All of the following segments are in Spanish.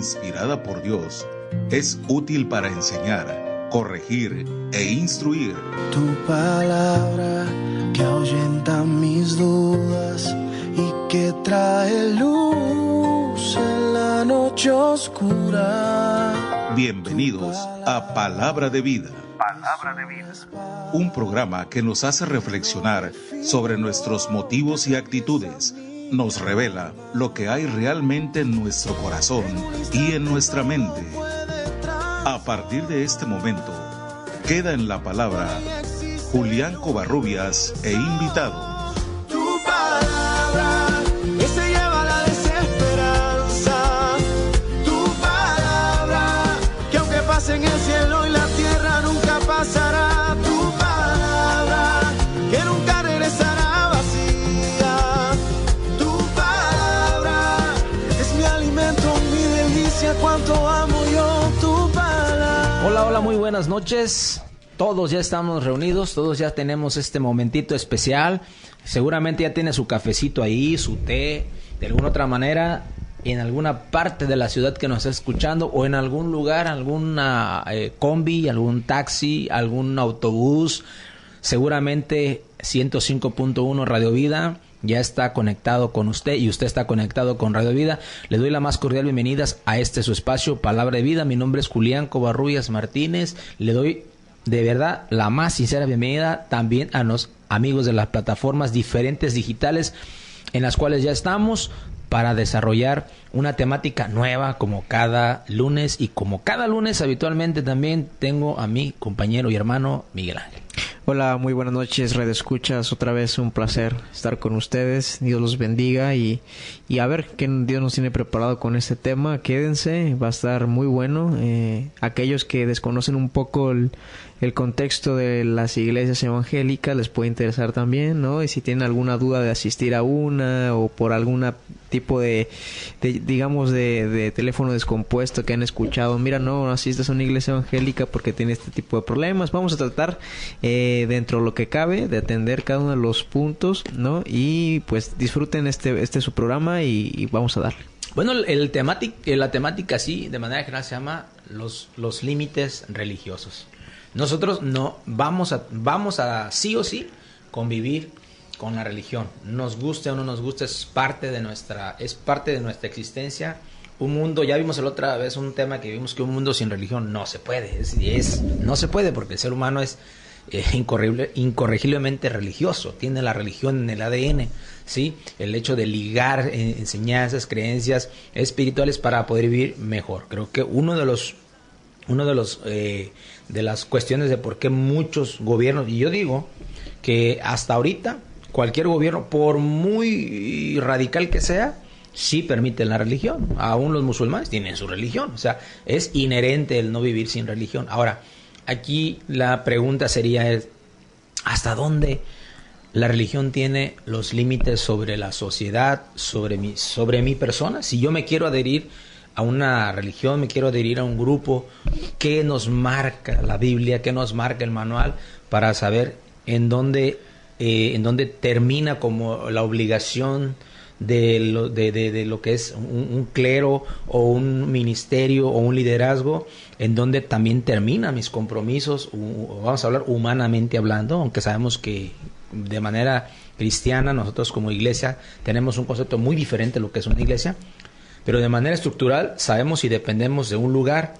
inspirada por Dios, es útil para enseñar, corregir e instruir. Tu palabra que ahuyenta mis dudas y que trae luz en la noche oscura. Bienvenidos a Palabra de Vida. Palabra de Vida. Un programa que nos hace reflexionar sobre nuestros motivos y actitudes. Nos revela lo que hay realmente en nuestro corazón y en nuestra mente. A partir de este momento, queda en la palabra Julián Covarrubias e invitados. Tu palabra que se lleva la desesperanza. Tu palabra que aunque pase en el cielo y la tierra nunca pasará. Tu palabra que nunca regresará vacía. Tu palabra es mi alimento, mi delicia, cuánto amo yo tu palabra. Hola, muy buenas noches. Todos ya estamos reunidos, todos ya tenemos este momentito especial. Seguramente ya tiene su cafecito ahí, su té, de alguna otra manera, en alguna parte de la ciudad que nos está escuchando, o en algún lugar, alguna combi, algún taxi, algún autobús. Seguramente 105.1 Radio Vida ya está conectado con usted y usted está conectado con Radio Vida. Le doy la más cordial bienvenida a este su espacio, Palabra de Vida. Mi nombre es Julián Covarrubias Martínez. Le doy de verdad la más sincera bienvenida también a los amigos de las plataformas diferentes digitales en las cuales ya estamos para desarrollar una temática nueva como cada lunes, y como cada lunes habitualmente también tengo a mi compañero y hermano Miguel Ángel. Hola, muy buenas noches, Radio Escuchas. Otra vez un placer estar con ustedes. Dios los bendiga y a ver qué Dios nos tiene preparado con este tema. Quédense, va a estar muy bueno. Aquellos que desconocen un poco el contexto de las iglesias evangélicas les puede interesar también, ¿no? Y si tienen alguna duda de asistir a una o por algún tipo de teléfono descompuesto que han escuchado, mira, no asistas a una iglesia evangélica porque tiene este tipo de problemas. Vamos a tratar dentro de lo que cabe de atender cada uno de los puntos, ¿no? Y pues disfruten este su programa y vamos a darle. Bueno, la temática sí, de manera general, se llama los límites religiosos. Nosotros no vamos a sí o sí convivir con la religión. Nos guste o no nos guste, es parte de nuestra existencia. Un mundo, ya vimos la otra vez un tema que vimos, que un mundo sin religión no se puede. No se puede, porque el ser humano es incorregiblemente religioso. Tiene la religión en el ADN, ¿sí? El hecho de ligar enseñanzas, creencias espirituales para poder vivir mejor. Creo que de las cuestiones de por qué muchos gobiernos, y yo digo que hasta ahorita cualquier gobierno, por muy radical que sea, sí permite la religión. Aún los musulmanes tienen su religión, o sea, es inherente el no vivir sin religión. Ahora, aquí la pregunta sería ¿hasta dónde la religión tiene los límites sobre la sociedad, sobre mi persona? Si yo me quiero adherir a una religión, me quiero adherir a un grupo, ¿qué nos marca la Biblia? ¿Qué nos marca el manual para saber en dónde termina como la obligación de lo que es un clero o un ministerio o un liderazgo, en donde también termina mis compromisos, vamos a hablar humanamente hablando, aunque sabemos que de manera cristiana nosotros como iglesia tenemos un concepto muy diferente de lo que es una iglesia, pero de manera estructural sabemos y dependemos de un lugar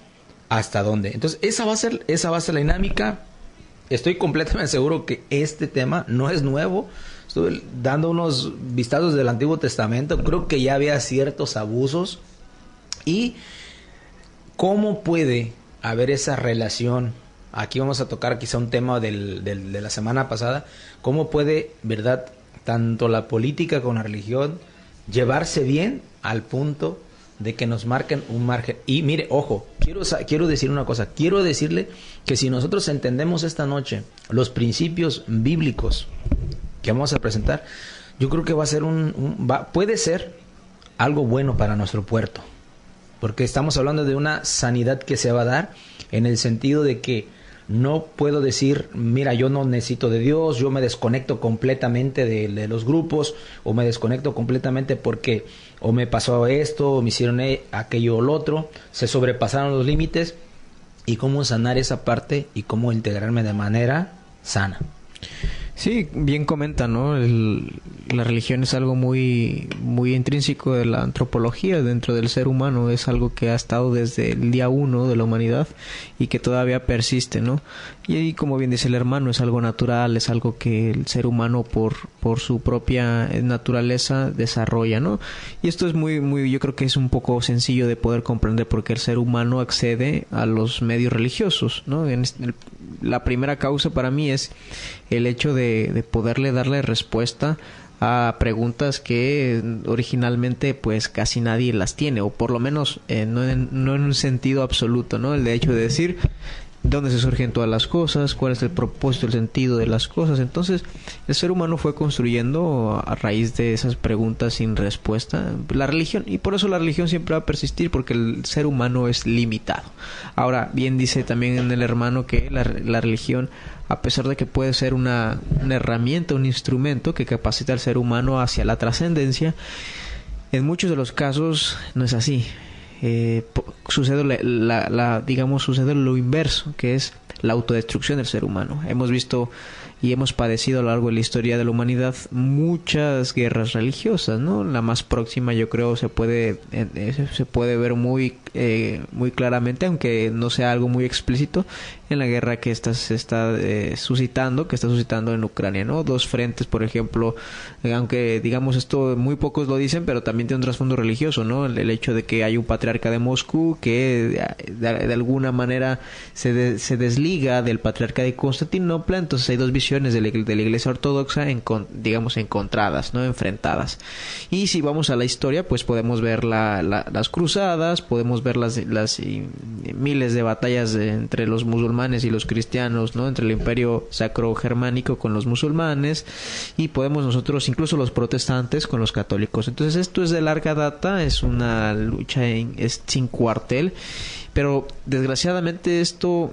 hasta dónde. Entonces esa va a ser la dinámica. Estoy completamente seguro que este tema no es nuevo. Estuve dando unos vistazos del Antiguo Testamento. Creo que ya había ciertos abusos. ¿Y cómo puede haber esa relación? Aquí vamos a tocar quizá un tema de la semana pasada. ¿Cómo puede, verdad, tanto la política como la religión llevarse bien al punto de que nos marquen un margen? Y mire, ojo, quiero decir una cosa. Quiero decirle que si nosotros entendemos esta noche los principios bíblicos que vamos a presentar, yo creo que va a ser puede ser algo bueno para nuestro puerto, porque estamos hablando de una sanidad que se va a dar en el sentido de que no puedo decir, mira, yo no necesito de Dios, yo me desconecto completamente de los grupos, o me desconecto completamente porque o me pasó esto, o me hicieron aquello o lo otro, se sobrepasaron los límites, y cómo sanar esa parte y cómo integrarme de manera sana. Sí, bien comenta, ¿no? La religión es algo muy intrínseco de la antropología dentro del ser humano. Es algo que ha estado desde el día 1 de la humanidad y que todavía persiste, ¿no? Y ahí, como bien dice el hermano, es algo natural, es algo que el ser humano por su propia naturaleza desarrolla, ¿no? Y esto es yo creo que es un poco sencillo de poder comprender porque el ser humano accede a los medios religiosos, ¿no? La primera causa para mí es el hecho de poderle darle respuesta a preguntas que originalmente pues casi nadie las tiene, o por lo menos no en un sentido absoluto, ¿no? El hecho de decir dónde se surgen todas las cosas, cuál es el propósito, el sentido de las cosas. Entonces el ser humano fue construyendo a raíz de esas preguntas sin respuesta la religión, y por eso la religión siempre va a persistir, porque el ser humano es limitado. Ahora bien dice también en el hermano que la religión, a pesar de que puede ser una herramienta, un instrumento que capacita al ser humano hacia la trascendencia, en muchos de los casos no es así. Sucede sucede lo inverso, que es la autodestrucción del ser humano. Hemos visto y hemos padecido a lo largo de la historia de la humanidad muchas guerras religiosas, ¿no? La más próxima, yo creo, se puede ver muy claramente, aunque no sea algo muy explícito, en la guerra que se está suscitando en Ucrania, ¿no? Dos frentes, por ejemplo, aunque digamos esto muy pocos lo dicen, pero también tiene un trasfondo religioso, ¿no? El hecho de que hay un patriarca de Moscú que de alguna manera se desliga del patriarca de Constantinopla. Entonces hay dos visiones de la Iglesia Ortodoxa encontradas, ¿no? Enfrentadas. Y si vamos a la historia, pues podemos ver las cruzadas, podemos ver las miles de batallas entre los musulmanes y los cristianos, ¿no? Entre el imperio sacro germánico con los musulmanes, y podemos nosotros, incluso los protestantes, con los católicos. Entonces esto es de larga data, es una lucha sin cuartel, pero desgraciadamente esto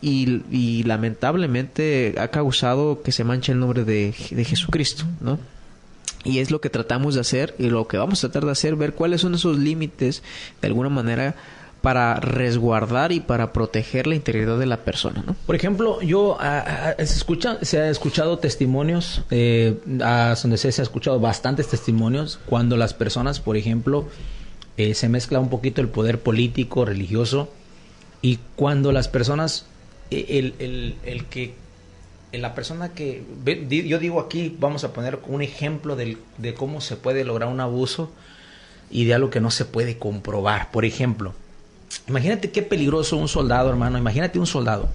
y lamentablemente ha causado que se manche el nombre de Jesucristo, ¿no? Y es lo que tratamos de hacer, y lo que vamos a tratar de hacer, ver cuáles son esos límites de alguna manera para resguardar y para proteger la integridad de la persona, ¿no? Por ejemplo, se ha escuchado testimonios, donde se ha escuchado bastantes testimonios, cuando las personas, por ejemplo, se mezcla un poquito el poder político, religioso, y cuando las personas, la persona que, yo digo aquí, vamos a poner un ejemplo de cómo se puede lograr un abuso y de algo que no se puede comprobar. Por ejemplo, imagínate qué peligroso un soldado, hermano. Imagínate un soldado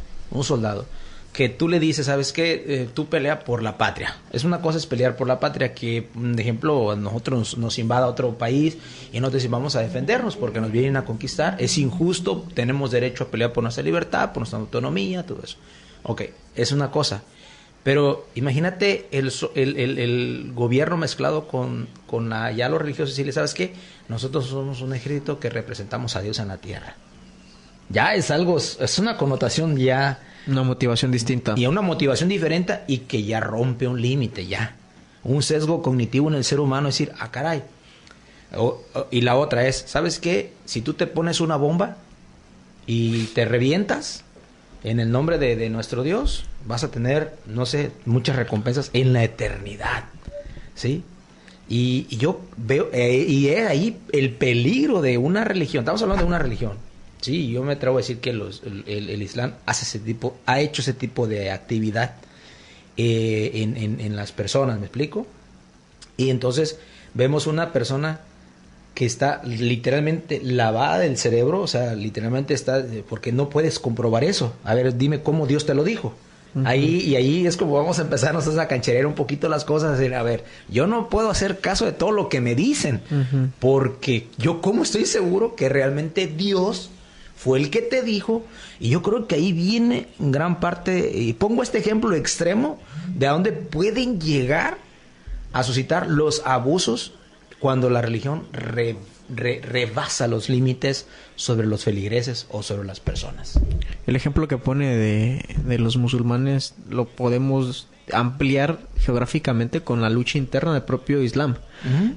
que tú le dices, ¿sabes qué? Tú pelea por la patria. Es una cosa es pelear por la patria, que, de ejemplo, nosotros nos invada otro país y nosotros decimos, vamos a defendernos porque nos vienen a conquistar. Es injusto, tenemos derecho a pelear por nuestra libertad, por nuestra autonomía, todo eso. Ok, es una cosa. Pero imagínate el gobierno mezclado con ya los religiosos, y decirle, ¿sabes qué? Nosotros somos un ejército que representamos a Dios en la tierra. Ya es algo, es una connotación ya... Una motivación distinta. Y una motivación diferente, y que ya rompe un límite, ya. Un sesgo cognitivo en el ser humano, es decir, caray. Y la otra es, ¿sabes qué? Si tú te pones una bomba y te revientas en el nombre de nuestro Dios, vas a tener, no sé, muchas recompensas en la eternidad, ¿sí? Y yo veo, y es ahí el peligro de una religión. Estamos hablando de una religión. Sí, yo me atrevo a decir que el Islam ha hecho ese tipo de actividad en las personas, ¿me explico? Y entonces vemos una persona que está literalmente lavada del cerebro, o sea, literalmente está, porque no puedes comprobar eso. A ver, dime cómo Dios te lo dijo. Uh-huh. Ahí es como vamos a empezar nosotros a cancherear un poquito las cosas, decir, a ver, yo no puedo hacer caso de todo lo que me dicen, uh-huh, porque yo cómo estoy seguro que realmente Dios fue el que te dijo. Y yo creo que ahí viene en gran parte, y pongo este ejemplo extremo de a dónde pueden llegar a suscitar los abusos cuando la religión rebasa los límites sobre los feligreses o sobre las personas. El ejemplo que pone de los musulmanes lo podemos ampliar geográficamente con la lucha interna del propio Islam.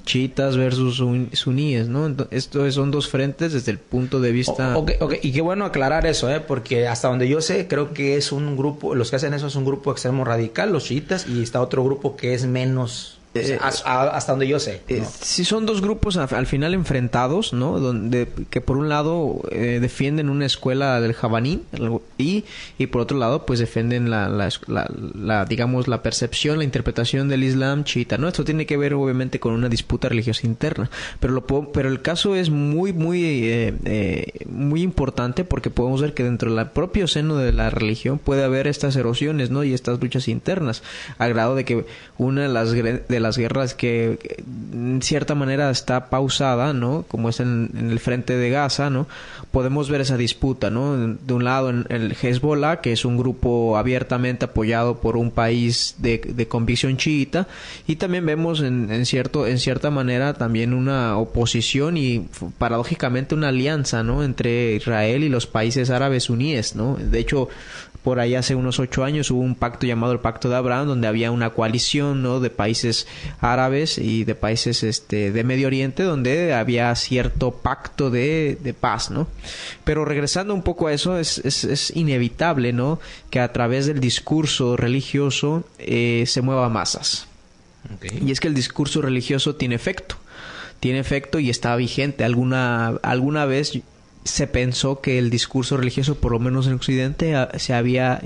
Chiitas versus suníes, ¿no? Estos son dos frentes desde el punto de vista... Okay. Y qué bueno aclarar eso, porque hasta donde yo sé, creo que es un grupo, los que hacen eso es un grupo extremo radical, los chiitas, y está otro grupo que es menos... hasta donde yo sé, ¿no? Sí, son dos grupos al final enfrentados, ¿no? Donde que por un lado defienden una escuela del Jabaní y por otro lado pues defienden la digamos la percepción, la interpretación del Islam chiita, ¿no? Esto tiene que ver obviamente con una disputa religiosa interna, pero el caso es muy importante porque podemos ver que dentro del propio seno de la religión puede haber estas erosiones, ¿no? Y estas luchas internas, al grado de que una de las guerras que en cierta manera está pausada, ¿no? Como es en el frente de Gaza, ¿no? Podemos ver esa disputa, ¿no? De un lado el Hezbollah, que es un grupo abiertamente apoyado por un país de convicción chiita, y también vemos en cierta manera también una oposición y paradójicamente una alianza, ¿no? Entre Israel y los países árabes suníes, ¿no? De hecho, por ahí hace unos 8 años hubo un pacto llamado el Pacto de Abraham, donde había una coalición, ¿no? De países árabes y de países de Medio Oriente, donde había cierto pacto de paz, ¿no? Pero regresando un poco a eso, es inevitable, ¿no? Que a través del discurso religioso se mueva masas. Okay. Y es que el discurso religioso tiene efecto y está vigente. Alguna vez se pensó que el discurso religioso, por lo menos en Occidente, se había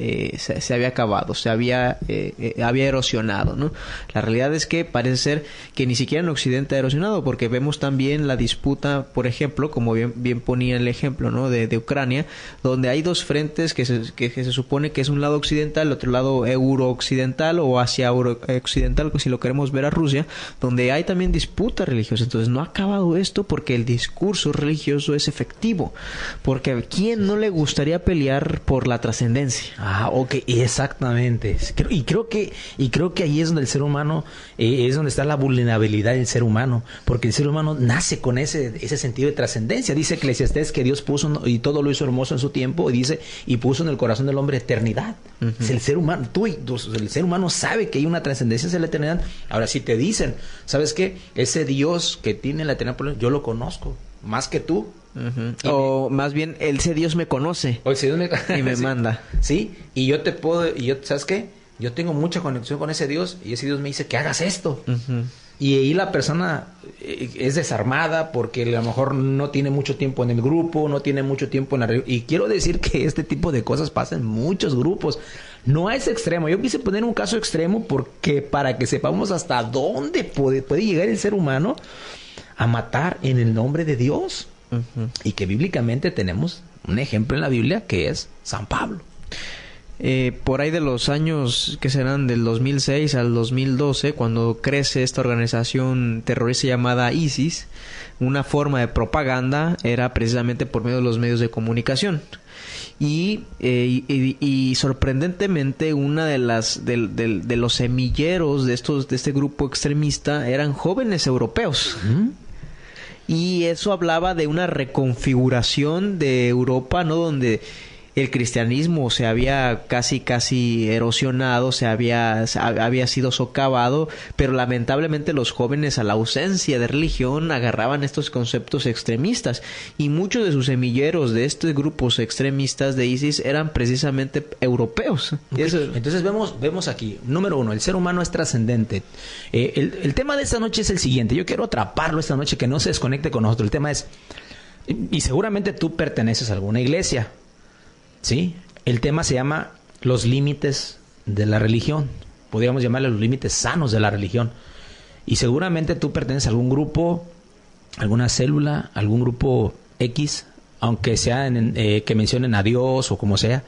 acabado, se había erosionado, ¿no? La realidad es que parece ser que ni siquiera en Occidente ha erosionado, porque vemos también la disputa, por ejemplo, como bien ponía el ejemplo, ¿no? de Ucrania, donde hay dos frentes que se supone que es un lado occidental, el otro lado euro-occidental o asia-occidental, si lo queremos ver a Rusia, donde hay también disputa religiosa. Entonces no ha acabado esto porque el discurso religioso es efectivo. Porque ¿a quién no le gustaría pelear por la trascendencia? Ok, exactamente. Y creo que ahí es donde el ser humano, es donde está la vulnerabilidad del ser humano, porque el ser humano nace con ese sentido de trascendencia. Dice Eclesiastés que Dios puso, y todo lo hizo hermoso en su tiempo, y puso en el corazón del hombre eternidad. Es el ser humano, el ser humano sabe que hay una trascendencia en la eternidad. Ahora, si te dicen, ¿sabes qué? Ese Dios que tiene la eternidad, yo lo conozco más que tú. O más bien, ese Dios me conoce y me manda. Sí, y yo ¿sabes qué? Yo tengo mucha conexión con ese Dios, y ese Dios me dice que hagas esto. Y ahí la persona es desarmada porque a lo mejor no tiene mucho tiempo en el grupo, no tiene mucho tiempo en la religión. Y quiero decir que este tipo de cosas pasan en muchos grupos. No a ese extremo. Yo quise poner un caso extremo porque para que sepamos hasta dónde puede llegar el ser humano a matar en el nombre de Dios. Y que bíblicamente tenemos un ejemplo en la Biblia que es San Pablo. Por ahí de los años que serán del 2006 al 2012, cuando crece esta organización terrorista llamada ISIS, una forma de propaganda era precisamente por medio de los medios de comunicación. Y sorprendentemente una de los semilleros de este grupo extremista eran jóvenes europeos. Y eso hablaba de una reconfiguración de Europa, ¿no? Donde el cristianismo se había casi erosionado, había sido socavado, pero lamentablemente los jóvenes, a la ausencia de religión, agarraban estos conceptos extremistas, y muchos de sus semilleros de estos grupos extremistas de ISIS eran precisamente europeos. Okay. Entonces vemos aquí, número 1, el ser humano es trascendente. El tema de esta noche es el siguiente. Yo quiero atraparlo esta noche, que no se desconecte con nosotros. El tema es, y seguramente tú perteneces a alguna iglesia, ¿sí? El tema se llama los límites de la religión. Podríamos llamarle los límites sanos de la religión. Y seguramente tú perteneces a algún grupo, alguna célula, algún grupo X, aunque sea que mencionen a Dios o como sea.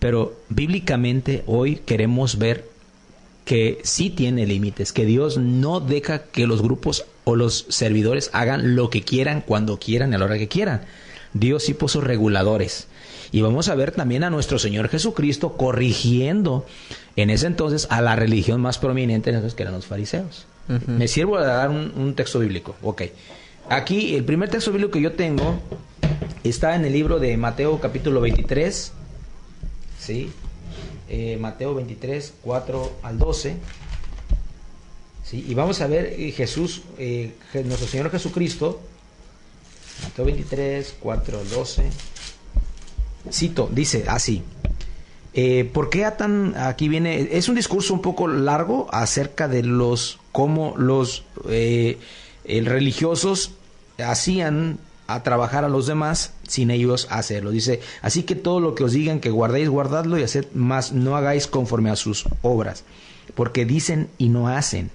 Pero bíblicamente hoy queremos ver que sí tiene límites, que Dios no deja que los grupos o los servidores hagan lo que quieran, cuando quieran y a la hora que quieran. Dios sí puso reguladores. Y vamos a ver también a nuestro Señor Jesucristo corrigiendo en ese entonces a la religión más prominente en esos que eran los fariseos. Me sirvo de dar un texto bíblico. Ok. Aquí el primer texto bíblico que yo tengo está en el libro de Mateo capítulo 23. ¿Sí? Mateo 23, 4 al 12. ¿Sí? Y vamos a ver Jesús, nuestro Señor Jesucristo, Mateo 23, 4 al 12. Cito, dice así. ¿Por qué atan? Aquí viene, es un discurso un poco largo acerca de cómo los religiosos hacían a trabajar a los demás sin ellos hacerlo. Dice, así que todo lo que os digan que guardéis, guardadlo y haced más, no hagáis conforme a sus obras, porque dicen y no hacen,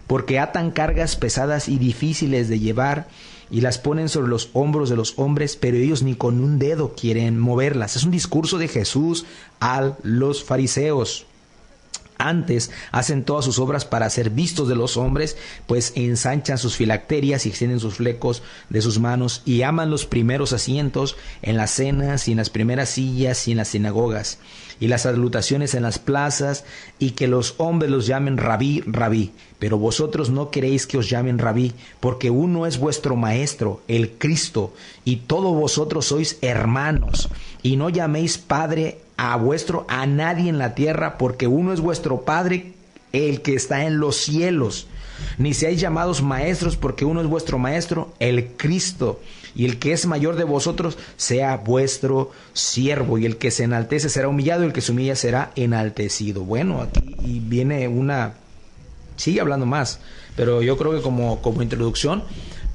porque atan cargas pesadas y difíciles de llevar y las ponen sobre los hombros de los hombres, pero ellos ni con un dedo quieren moverlas. Es un discurso de Jesús a los fariseos. Antes hacen todas sus obras para ser vistos de los hombres, pues ensanchan sus filacterias y extienden sus flecos de sus manos y aman los primeros asientos en las cenas y en las primeras sillas y en las sinagogas y las salutaciones en las plazas y que los hombres los llamen rabí, rabí. Pero vosotros no queréis que os llamen rabí, porque uno es vuestro maestro, el Cristo, y todos vosotros sois hermanos. Y no llaméis Padre a nadie en la tierra, porque uno es vuestro Padre, el que está en los cielos. Ni seáis llamados maestros, porque uno es vuestro maestro, el Cristo. Y el que es mayor de vosotros sea vuestro siervo. Y el que se enaltece será humillado, y el que se humilla será enaltecido. Bueno, aquí viene sigue hablando más, pero yo creo que como introducción,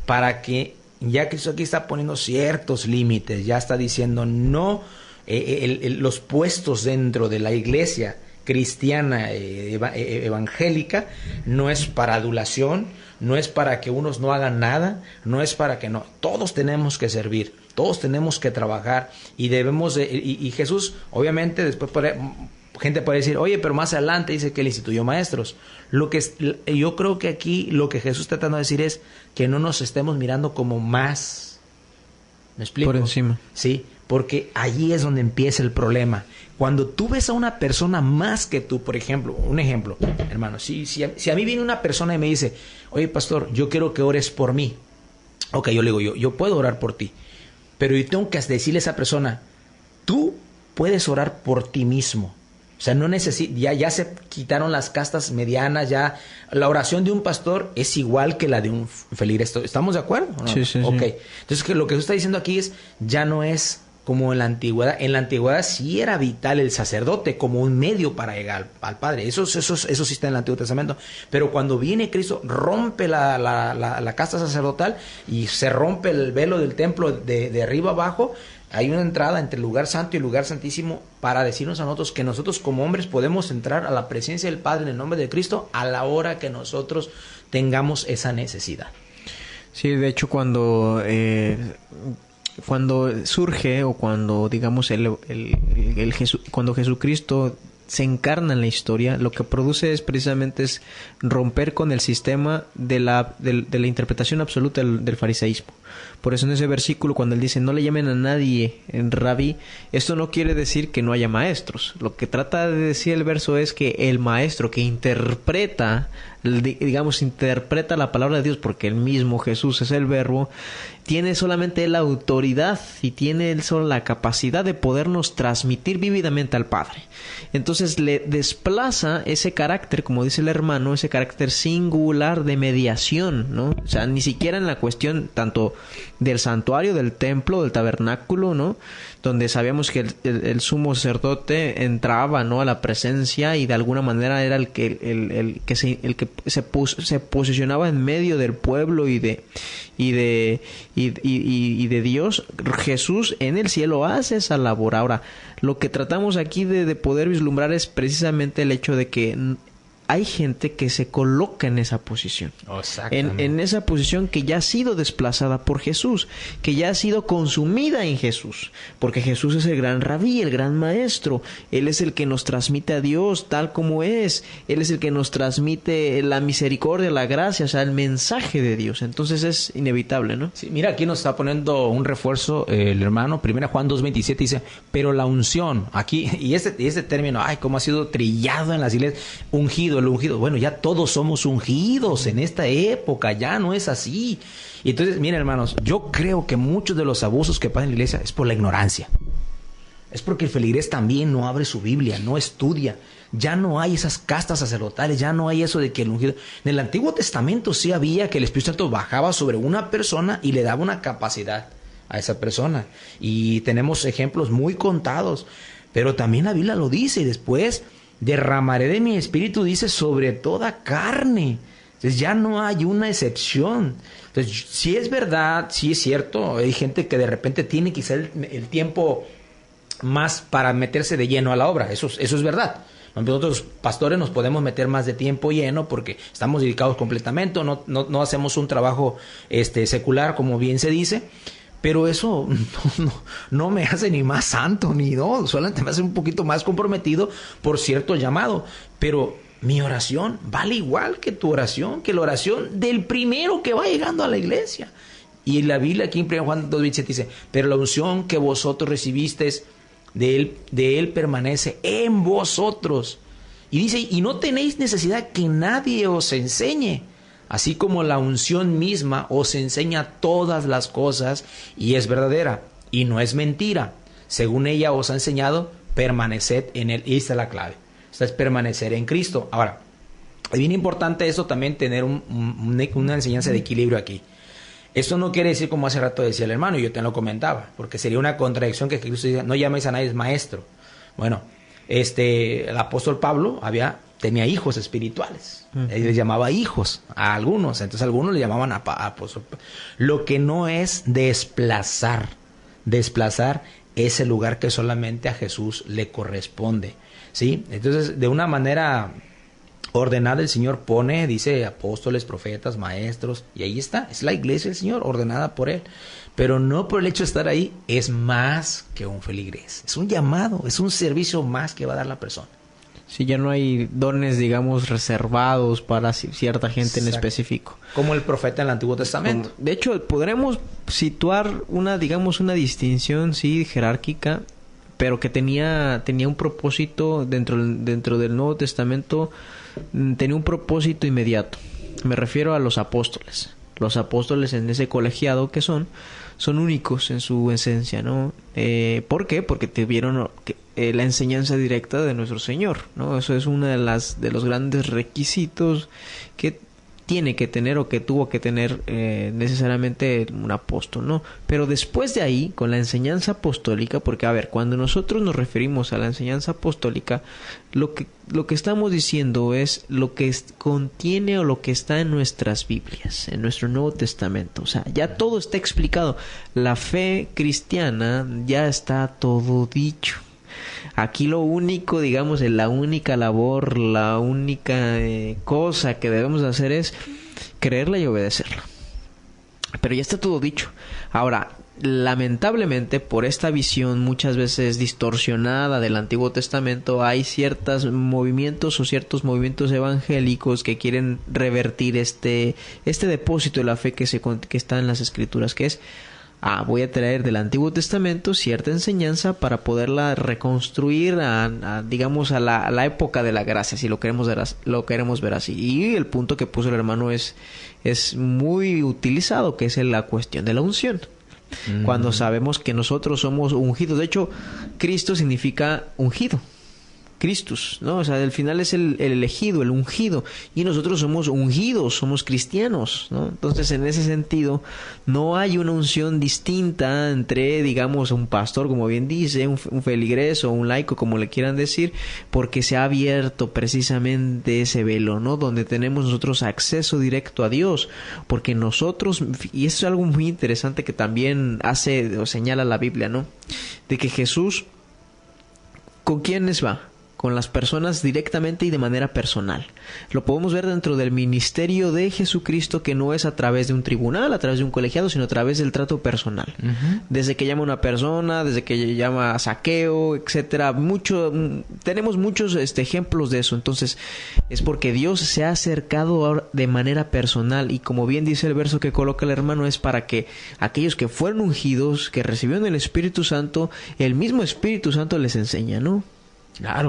para que ya Cristo aquí está poniendo ciertos límites, ya está diciendo no, los puestos dentro de la iglesia cristiana evangélica no es para adulación, no es para que unos no hagan nada, no es para que no, todos tenemos que servir, todos tenemos que trabajar y debemos y Jesús obviamente después gente puede decir, oye, pero más adelante dice que él instituyó maestros. Yo creo que aquí lo que Jesús está tratando de decir es que no nos estemos mirando como más. ¿Me explico? Por encima. Sí, porque allí es donde empieza el problema. Cuando tú ves a una persona más que tú, por ejemplo, un ejemplo, hermano, si a mí viene una persona y me dice, oye, pastor, yo quiero que ores por mí. Ok, yo le digo, yo puedo orar por ti, pero yo tengo que decirle a esa persona, tú puedes orar por ti mismo. O sea, no ya se quitaron las castas medianas, ya la oración de un pastor es igual que la de un feligrés. ¿Estamos de acuerdo? ¿No? Sí. Okay. Entonces, lo que usted está diciendo aquí es, ya no es como en la antigüedad. En la antigüedad sí era vital el sacerdote como un medio para llegar al Padre. Eso sí está en el Antiguo Testamento. Pero cuando viene Cristo, rompe la casta sacerdotal y se rompe el velo del templo de arriba abajo. Hay una entrada entre el lugar santo y el lugar santísimo para decirnos a nosotros que nosotros como hombres podemos entrar a la presencia del Padre en el nombre de Cristo a la hora que nosotros tengamos esa necesidad. Sí, de hecho cuando surge o cuando digamos cuando Jesucristo se encarna en la historia, lo que produce es precisamente romper con el sistema de la interpretación absoluta del fariseísmo. Por eso en ese versículo cuando él dice no le llamen a nadie en rabí, esto no quiere decir que no haya maestros. Lo que trata de decir el verso es que el maestro que interpreta la palabra de Dios, porque el mismo Jesús es el verbo, tiene solamente la autoridad y tiene él solo la capacidad de podernos transmitir vívidamente al Padre. Entonces le desplaza ese carácter, como dice el hermano, ese carácter singular de mediación, ¿no? O sea, ni siquiera en la cuestión tanto del santuario, del templo, del tabernáculo, ¿no? Donde sabíamos que el sumo sacerdote entraba, ¿no?, a la presencia y de alguna manera era el que se posicionaba en medio del pueblo y de Dios. Jesús en el cielo hace esa labor. Ahora, lo que tratamos aquí de poder vislumbrar es precisamente el hecho de que hay gente que se coloca en esa posición. En esa posición que ya ha sido desplazada por Jesús, que ya ha sido consumida en Jesús. Porque Jesús es el gran rabí, el gran maestro. Él es el que nos transmite a Dios tal como es. Él es el que nos transmite la misericordia, la gracia, o sea, el mensaje de Dios. Entonces es inevitable, ¿no? Sí, mira, aquí nos está poniendo un refuerzo el hermano. 1 Juan 2:27 dice, pero la unción, aquí, y este término, ay, cómo ha sido trillado en las iglesias, ungido. El ungido, bueno, ya todos somos ungidos en esta época, ya no es así. Y entonces, miren, hermanos, yo creo que muchos de los abusos que pasan en la iglesia es por la ignorancia. Es porque el feligrés también no abre su Biblia, no estudia. Ya no hay esas castas sacerdotales, ya no hay eso de que el ungido... En el Antiguo Testamento sí había que el Espíritu Santo bajaba sobre una persona y le daba una capacidad a esa persona. Y tenemos ejemplos muy contados. Pero también la Biblia lo dice. Y después, derramaré de mi Espíritu, dice, sobre toda carne. Entonces ya no hay una excepción. Entonces, si es verdad, sí es cierto, hay gente que de repente tiene quizá el tiempo más para meterse de lleno a la obra. Eso es verdad. Nosotros pastores nos podemos meter más de tiempo lleno porque estamos dedicados completamente, no hacemos un trabajo secular, como bien se dice, pero eso no me hace ni más santo, solamente me hace un poquito más comprometido por cierto llamado. Pero mi oración vale igual que tu oración, que la oración del primero que va llegando a la iglesia. Y la Biblia aquí en 1 Juan 2:27 dice, pero la unción que vosotros recibisteis de él permanece en vosotros. Y dice, y no tenéis necesidad que nadie os enseñe, así como la unción misma os enseña todas las cosas y es verdadera y no es mentira. Según ella os ha enseñado, permaneced en él. Y esta es la clave. Esta es permanecer en Cristo. Ahora, es bien importante esto también, tener una enseñanza de equilibrio aquí. Esto no quiere decir, como hace rato decía el hermano, y yo te lo comentaba, porque sería una contradicción que Cristo diga, no llaméis a nadie maestro. Bueno, el apóstol Pablo tenía hijos espirituales. Él les llamaba hijos a algunos, entonces algunos le llamaban a apóstol. Lo que no es desplazar ese lugar que solamente a Jesús le corresponde, ¿sí? Entonces, de una manera ordenada el Señor pone, dice, apóstoles, profetas, maestros, y ahí está, es la iglesia del Señor, ordenada por Él. Pero no por el hecho de estar ahí, es más que un feligrés. Es un llamado, es un servicio más que va a dar la persona. Sí, ya no hay dones, digamos, reservados para cierta gente. Exacto. En específico. Como el profeta en el Antiguo Testamento. De hecho, podremos situar una distinción, sí, jerárquica, pero que tenía un propósito dentro del Nuevo Testamento. Tenía un propósito inmediato. Me refiero a los apóstoles. Los apóstoles en ese colegiado que son únicos en su esencia, ¿no? ¿Por qué? Porque tuvieron la enseñanza directa de nuestro Señor, ¿no? Eso es uno de los grandes requisitos que tiene que tener o que tuvo que tener necesariamente un apóstol, ¿no? Pero después de ahí, con la enseñanza apostólica, porque a ver, cuando nosotros nos referimos a la enseñanza apostólica, lo que estamos diciendo es lo que contiene o lo que está en nuestras Biblias, en nuestro Nuevo Testamento. O sea, ya todo está explicado. La fe cristiana ya está todo dicho. Aquí lo único, digamos, la única labor, la única cosa que debemos hacer es creerla y obedecerla. Pero ya está todo dicho. Ahora, lamentablemente, por esta visión muchas veces distorsionada del Antiguo Testamento, hay ciertos movimientos evangélicos que quieren revertir este depósito de la fe que está en las Escrituras, que es: voy a traer del Antiguo Testamento cierta enseñanza para poderla reconstruir digamos a la época de la gracia, si lo queremos ver así. Y el punto que puso el hermano es muy utilizado, que es la cuestión de la unción. Cuando sabemos que nosotros somos ungidos. De hecho, Cristo significa ungido. Christus, ¿no? O sea, al final es el elegido, el ungido, y nosotros somos ungidos, somos cristianos, ¿no? Entonces, en ese sentido, no hay una unción distinta entre, digamos, un pastor, como bien dice, un feligrés o un laico, como le quieran decir, porque se ha abierto precisamente ese velo, ¿no? Donde tenemos nosotros acceso directo a Dios, porque nosotros, y eso es algo muy interesante que también hace o señala la Biblia, ¿no? De que Jesús, ¿con quiénes va? Con las personas directamente y de manera personal. Lo podemos ver dentro del ministerio de Jesucristo, que no es a través de un tribunal, a través de un colegiado, sino a través del trato personal. Desde que llama a una persona, desde que llama a Zaqueo, etcétera. Tenemos muchos ejemplos de eso. Entonces, es porque Dios se ha acercado ahora de manera personal, y como bien dice el verso que coloca el hermano, es para que aquellos que fueron ungidos, que recibieron el Espíritu Santo, el mismo Espíritu Santo les enseña, ¿no?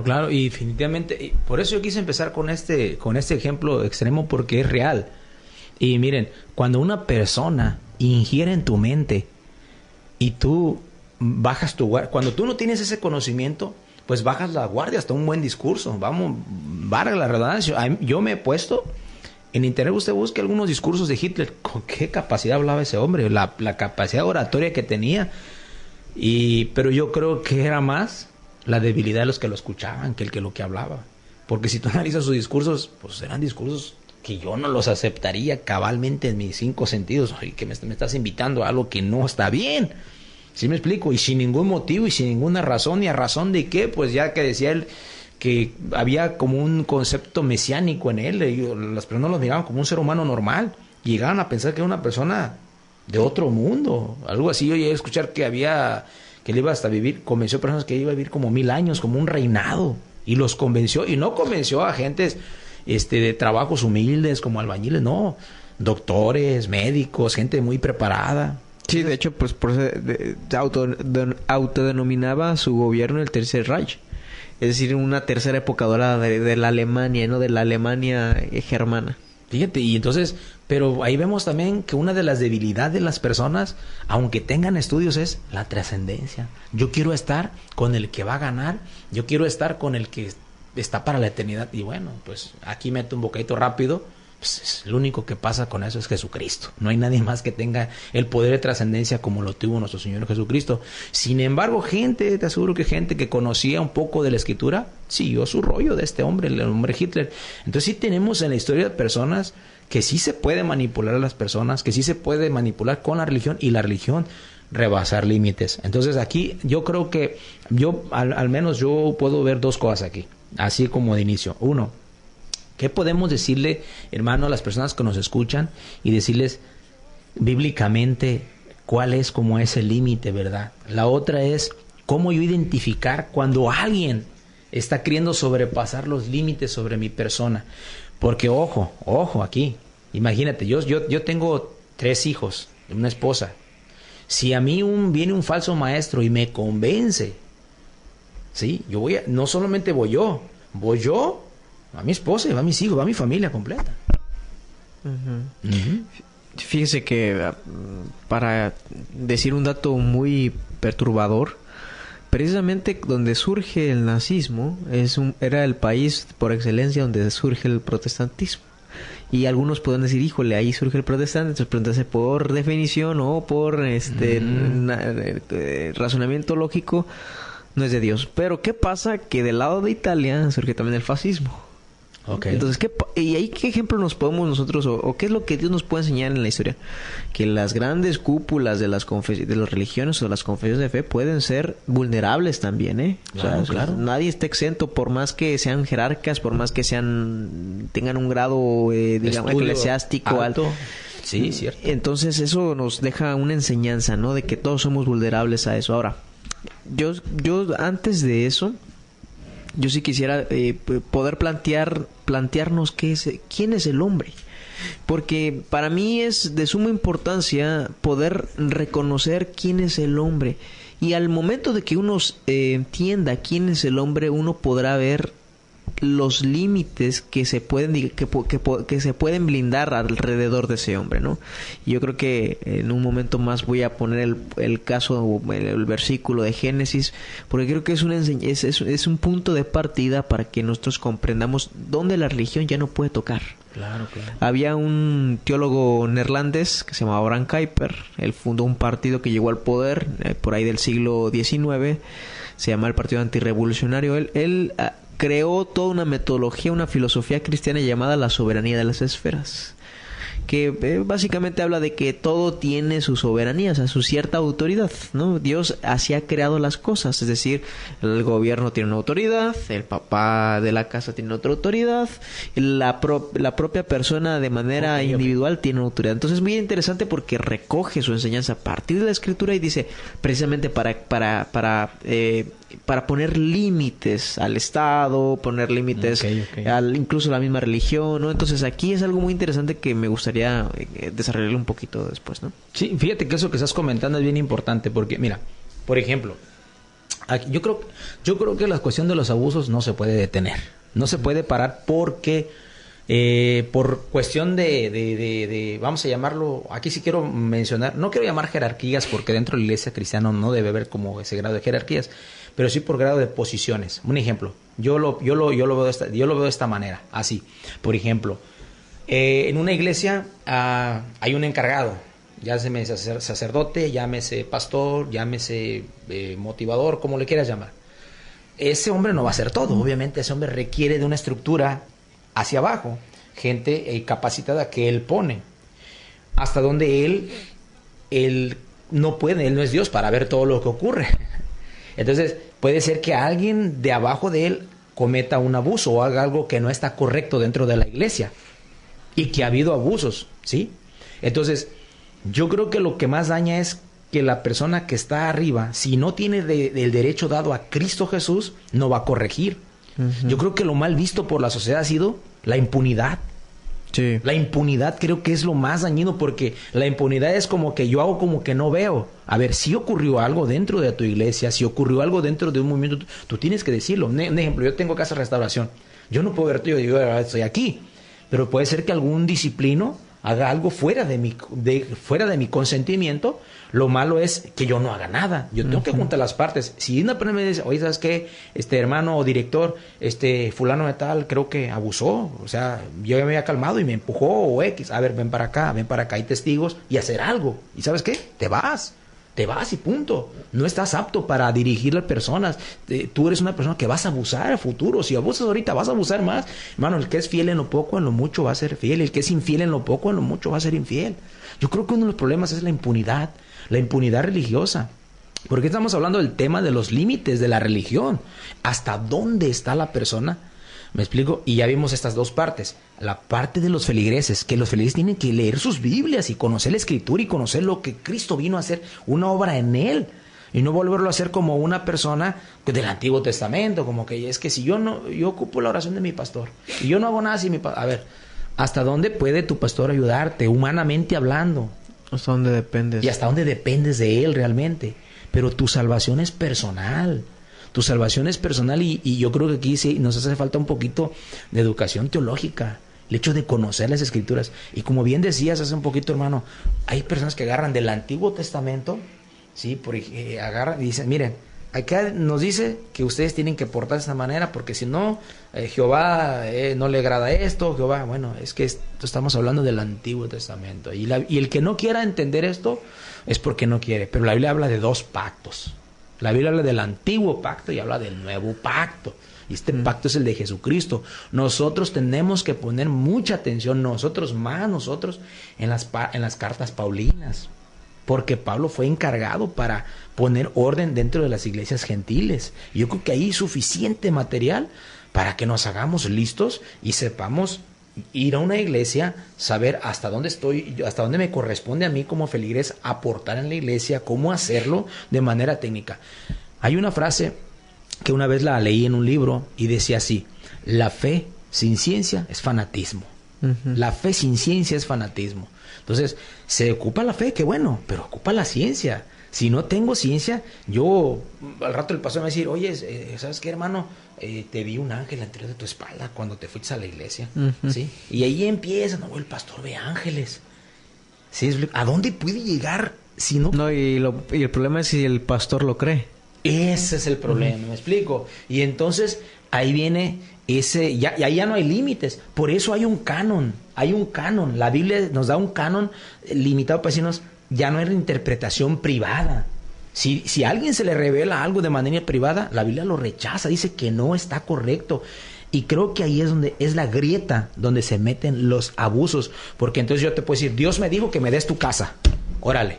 Claro, y definitivamente, por eso yo quise empezar con este ejemplo extremo, porque es real. Y miren, cuando una persona ingiere en tu mente y tú bajas tu guardia. Cuando tú no tienes ese conocimiento, pues bajas la guardia hasta un buen discurso. Vamos, valga la redundancia. Yo me he puesto... En internet usted busque algunos discursos de Hitler. ¿Con qué capacidad hablaba ese hombre? La capacidad oratoria que tenía. Pero yo creo que era más la debilidad de los que lo escuchaban que lo que hablaba. Porque si tú analizas sus discursos, pues eran discursos que yo no los aceptaría cabalmente en mis 5 sentidos. Ay, que me estás invitando a algo que no está bien. ¿Sí me explico? Y sin ningún motivo y sin ninguna razón. ¿Y a razón de qué? Pues ya que decía él que había como un concepto mesiánico en él. Las personas lo miraban como un ser humano normal. Llegaban a pensar que era una persona de otro mundo. Algo así. Yo llegué a escuchar que él iba hasta vivir, convenció a personas que iba a vivir como 1000 años, como un reinado. Y los convenció. Y no convenció a gentes de trabajos humildes como albañiles, no. Doctores, médicos, gente muy preparada. Sí, de hecho, pues por eso autodenominaba su gobierno el Tercer Reich. Es decir, una tercera época dorada de la Alemania, ¿no? De la Alemania germana. Fíjate, y entonces, pero ahí vemos también que una de las debilidades de las personas, aunque tengan estudios, es la trascendencia. Yo quiero estar con el que va a ganar, yo quiero estar con el que está para la eternidad. Y bueno, pues aquí meto un bocadito rápido. Pues lo único que pasa con eso es Jesucristo. No hay nadie más que tenga el poder de trascendencia como lo tuvo nuestro Señor Jesucristo. Sin embargo, te aseguro que gente que conocía un poco de la Escritura siguió su rollo de este hombre, el hombre Hitler. Entonces sí tenemos en la historia personas que sí se puede manipular a las personas, que sí se puede manipular con la religión y la religión rebasar límites. Entonces aquí yo creo que al menos yo puedo ver 2 cosas aquí, así como de inicio. Uno, ¿qué podemos decirle, hermano, a las personas que nos escuchan y decirles bíblicamente cuál es como ese límite, verdad? La otra es cómo yo identificar cuando alguien está queriendo sobrepasar los límites sobre mi persona. Porque ojo aquí, imagínate, yo tengo 3 hijos, una esposa. Si a mí viene un falso maestro y me convence, sí, no solamente voy yo, a mi esposa, va a mis hijos, va a mi familia completa. Fíjese que para decir un dato muy perturbador, precisamente donde surge el nazismo era el país por excelencia donde surge el protestantismo. Y algunos pueden decir, híjole, ahí surge el protestante, entonces preguntarse por definición o por razonamiento lógico, no es de Dios. Pero ¿qué pasa? Que del lado de Italia surge también el fascismo. Okay. Entonces, ¿y ahí qué ejemplo nos podemos nosotros, o qué es lo que Dios nos puede enseñar en la historia? Que las grandes cúpulas de las religiones o las confesiones de fe pueden ser vulnerables también, ¿eh? Claro. Nadie está exento, por más que sean jerarcas, por más que tengan un grado, digamos, eclesiástico alto. Sí, cierto. Entonces, eso nos deja una enseñanza, ¿no? De que todos somos vulnerables a eso. Ahora, yo antes de eso, yo sí quisiera poder plantearnos quién es el hombre. Porque para mí es de suma importancia poder reconocer quién es el hombre. Y al momento de que uno entienda quién es el hombre, uno podrá ver los límites que se pueden que se pueden blindar alrededor de ese hombre, ¿no? Y yo creo que en un momento más voy a poner el caso, el versículo de Génesis, porque creo que es un punto de partida para que nosotros comprendamos dónde la religión ya no puede tocar. Claro. Había un teólogo neerlandés que se llamaba Abraham Kuyper. Él fundó un partido que llegó al poder por ahí del siglo XIX. Se llama el Partido Antirrevolucionario. Él creó toda una metodología, una filosofía cristiana llamada la soberanía de las esferas, que básicamente habla de que todo tiene su soberanía, o sea, su cierta autoridad, ¿no? Dios así ha creado las cosas, es decir, el gobierno tiene una autoridad, el papá de la casa tiene otra autoridad, la propia persona de manera individual tiene una autoridad. Entonces es muy interesante porque recoge su enseñanza a partir de la Escritura y dice, precisamente para poner límites al Estado, poner límites incluso a la misma religión, ¿no? Entonces aquí es algo muy interesante que me gustaría desarrollarlo un poquito después, ¿no? Sí, fíjate que eso que estás comentando es bien importante porque, mira, por ejemplo, yo creo que la cuestión de los abusos no se puede detener, no se puede parar porque por cuestión de, vamos a llamarlo, aquí sí quiero mencionar, no quiero llamar jerarquías porque dentro de la iglesia cristiana no debe haber como ese grado de jerarquías, pero sí por grado de posiciones. Un ejemplo, yo lo veo de esta manera, así. Por ejemplo, en una iglesia hay un encargado, llámese sacerdote, llámese pastor, llámese motivador, como le quieras llamar. Ese hombre no va a hacer todo, obviamente ese hombre requiere de una estructura hacia abajo, gente capacitada que él pone, hasta donde él no puede, él no es Dios para ver todo lo que ocurre. Entonces puede ser que alguien de abajo de él cometa un abuso o haga algo que no está correcto dentro de la iglesia y que ha habido abusos, ¿sí? Entonces yo creo que lo que más daña es que la persona que está arriba, si no tiene el derecho dado a Cristo Jesús, no va a corregir. Uh-huh. Yo creo que lo mal visto por la sociedad ha sido la impunidad. Sí. La impunidad creo que es lo más dañino, porque la impunidad es como que yo hago como que no veo. A ver, si ocurrió algo dentro de tu iglesia, si ocurrió algo dentro de un movimiento, tú tienes que decirlo. Un ejemplo, yo tengo casa de restauración. Yo no puedo ver, yo estoy aquí. Pero puede ser que algún disciplino haga algo fuera de mi consentimiento. Lo malo es que yo no haga nada. Yo tengo que juntar las partes. Si una persona me dice, oye, ¿sabes qué? Hermano o director, fulano de tal, creo que abusó. O sea, yo ya me había calmado y me empujó o X. A ver, ven para acá, hay testigos y hacer algo. ¿Y sabes qué? Te vas y punto. No estás apto para dirigir a personas. Tú eres una persona que vas a abusar a futuro. Si abusas ahorita, vas a abusar más. Hermano, el que es fiel en lo poco, en lo mucho va a ser fiel. El que es infiel en lo poco, en lo mucho va a ser infiel. Yo creo que uno de los problemas es la impunidad religiosa. Porque estamos hablando del tema de los límites de la religión. ¿Hasta dónde está la persona? ¿Me explico? Y ya vimos estas dos partes. La parte de los feligreses, que los feligreses tienen que leer sus Biblias y conocer la Escritura y conocer lo que Cristo vino a hacer, una obra en Él. Y no volverlo a hacer como una persona del Antiguo Testamento, como que es que si yo ocupo la oración de mi pastor y yo no hago nada sin mi pastor. A ver, ¿hasta dónde puede tu pastor ayudarte, humanamente hablando? ¿Hasta dónde dependes? Y hasta dónde dependes de él realmente. Pero tu salvación es personal. Tu salvación es personal y yo creo que aquí sí nos hace falta un poquito de educación teológica. El hecho de conocer las Escrituras. Y como bien decías hace un poquito, hermano, hay personas que agarran del Antiguo Testamento, ¿sí? Agarran y dicen, miren, acá nos dice que ustedes tienen que portar de esta manera porque si no, Jehová no le agrada esto, Jehová, bueno, es que estamos hablando del Antiguo Testamento. Y el que no quiera entender esto es porque no quiere. Pero la Biblia habla de dos pactos. La Biblia habla del antiguo pacto y habla del nuevo pacto. Y este pacto es el de Jesucristo. Nosotros tenemos que poner mucha atención, nosotros en las cartas paulinas. Porque Pablo fue encargado para poner orden dentro de las iglesias gentiles. Y yo creo que hay suficiente material para que nos hagamos listos y sepamos ir a una iglesia, saber hasta dónde estoy, hasta dónde me corresponde a mí como feligrés aportar en la iglesia, cómo hacerlo de manera técnica. Hay una frase que una vez la leí en un libro y decía así: la fe sin ciencia es fanatismo. Uh-huh. La fe sin ciencia es fanatismo. Entonces, se ocupa la fe, qué bueno, pero ocupa la ciencia. Si no tengo ciencia, yo al rato el pastor me va a decir, oye, ¿sabes qué, hermano? Te vi un ángel anterior de tu espalda cuando te fuiste a la iglesia. Uh-huh. ¿Sí? Y ahí empieza, no, el pastor ve ángeles. ¿Sí? ¿A dónde puede llegar si no? No, y el problema es si el pastor lo cree. Ese es el problema, ¿me explico? Y entonces ahí viene y ahí ya no hay límites. Por eso hay un canon. La Biblia nos da un canon limitado para decirnos, ya no hay interpretación privada. Si a alguien se le revela algo de manera privada, la Biblia lo rechaza, dice que no está correcto. Y creo que ahí es donde es la grieta donde se meten los abusos. Porque entonces yo te puedo decir, Dios me dijo que me des tu casa. Órale.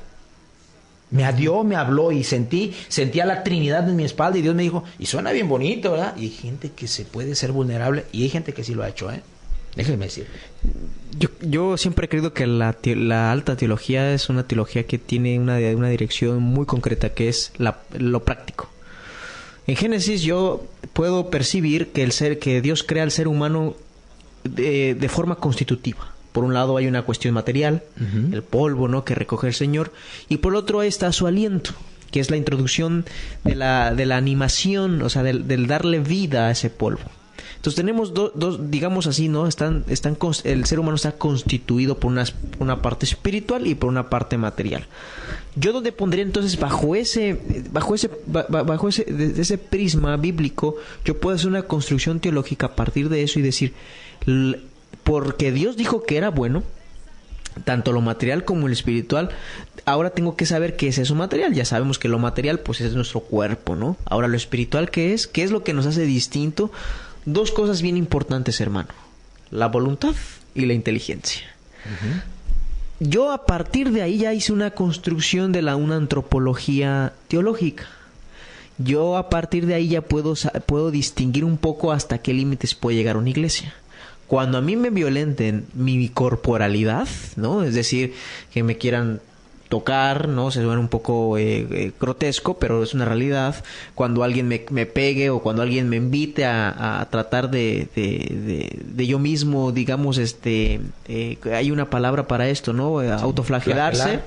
Me habló y sentía la Trinidad en mi espalda y Dios me dijo, y suena bien bonito, ¿verdad? Y hay gente que se puede ser vulnerable y hay gente que sí lo ha hecho, ¿eh? Déjenme decir. Yo siempre he creído que la alta teología es una teología que tiene una dirección muy concreta, que es lo práctico. En Génesis yo puedo percibir que Dios crea al ser humano de forma constitutiva. Por un lado hay una cuestión material, uh-huh, el polvo, ¿no?, que recoge el Señor, y por otro está su aliento, que es la introducción de la animación, o sea, del darle vida a ese polvo. Entonces tenemos dos, digamos así, ¿no? El ser humano está constituido por una parte espiritual y por una parte material. Yo donde pondría entonces bajo ese prisma bíblico, yo puedo hacer una construcción teológica a partir de eso y decir, porque Dios dijo que era bueno, tanto lo material como el espiritual, ahora tengo que saber qué es eso material. Ya sabemos que lo material pues es nuestro cuerpo, ¿no? Ahora lo espiritual, ¿qué es? ¿Qué es lo que nos hace distinto? Dos cosas bien importantes, hermano: la voluntad y la inteligencia. Yo a partir de ahí ya hice una construcción de una antropología teológica. Yo a partir de ahí ya puedo distinguir un poco hasta qué límites puede llegar una iglesia. Cuando a mí me violenten mi corporalidad, ¿no? Es decir, que me quieran tocar, ¿no? Se suena un poco grotesco, pero es una realidad. Cuando alguien me pegue o cuando alguien me invite a tratar de yo mismo, digamos, hay una palabra para esto, ¿no? Autoflagelarse.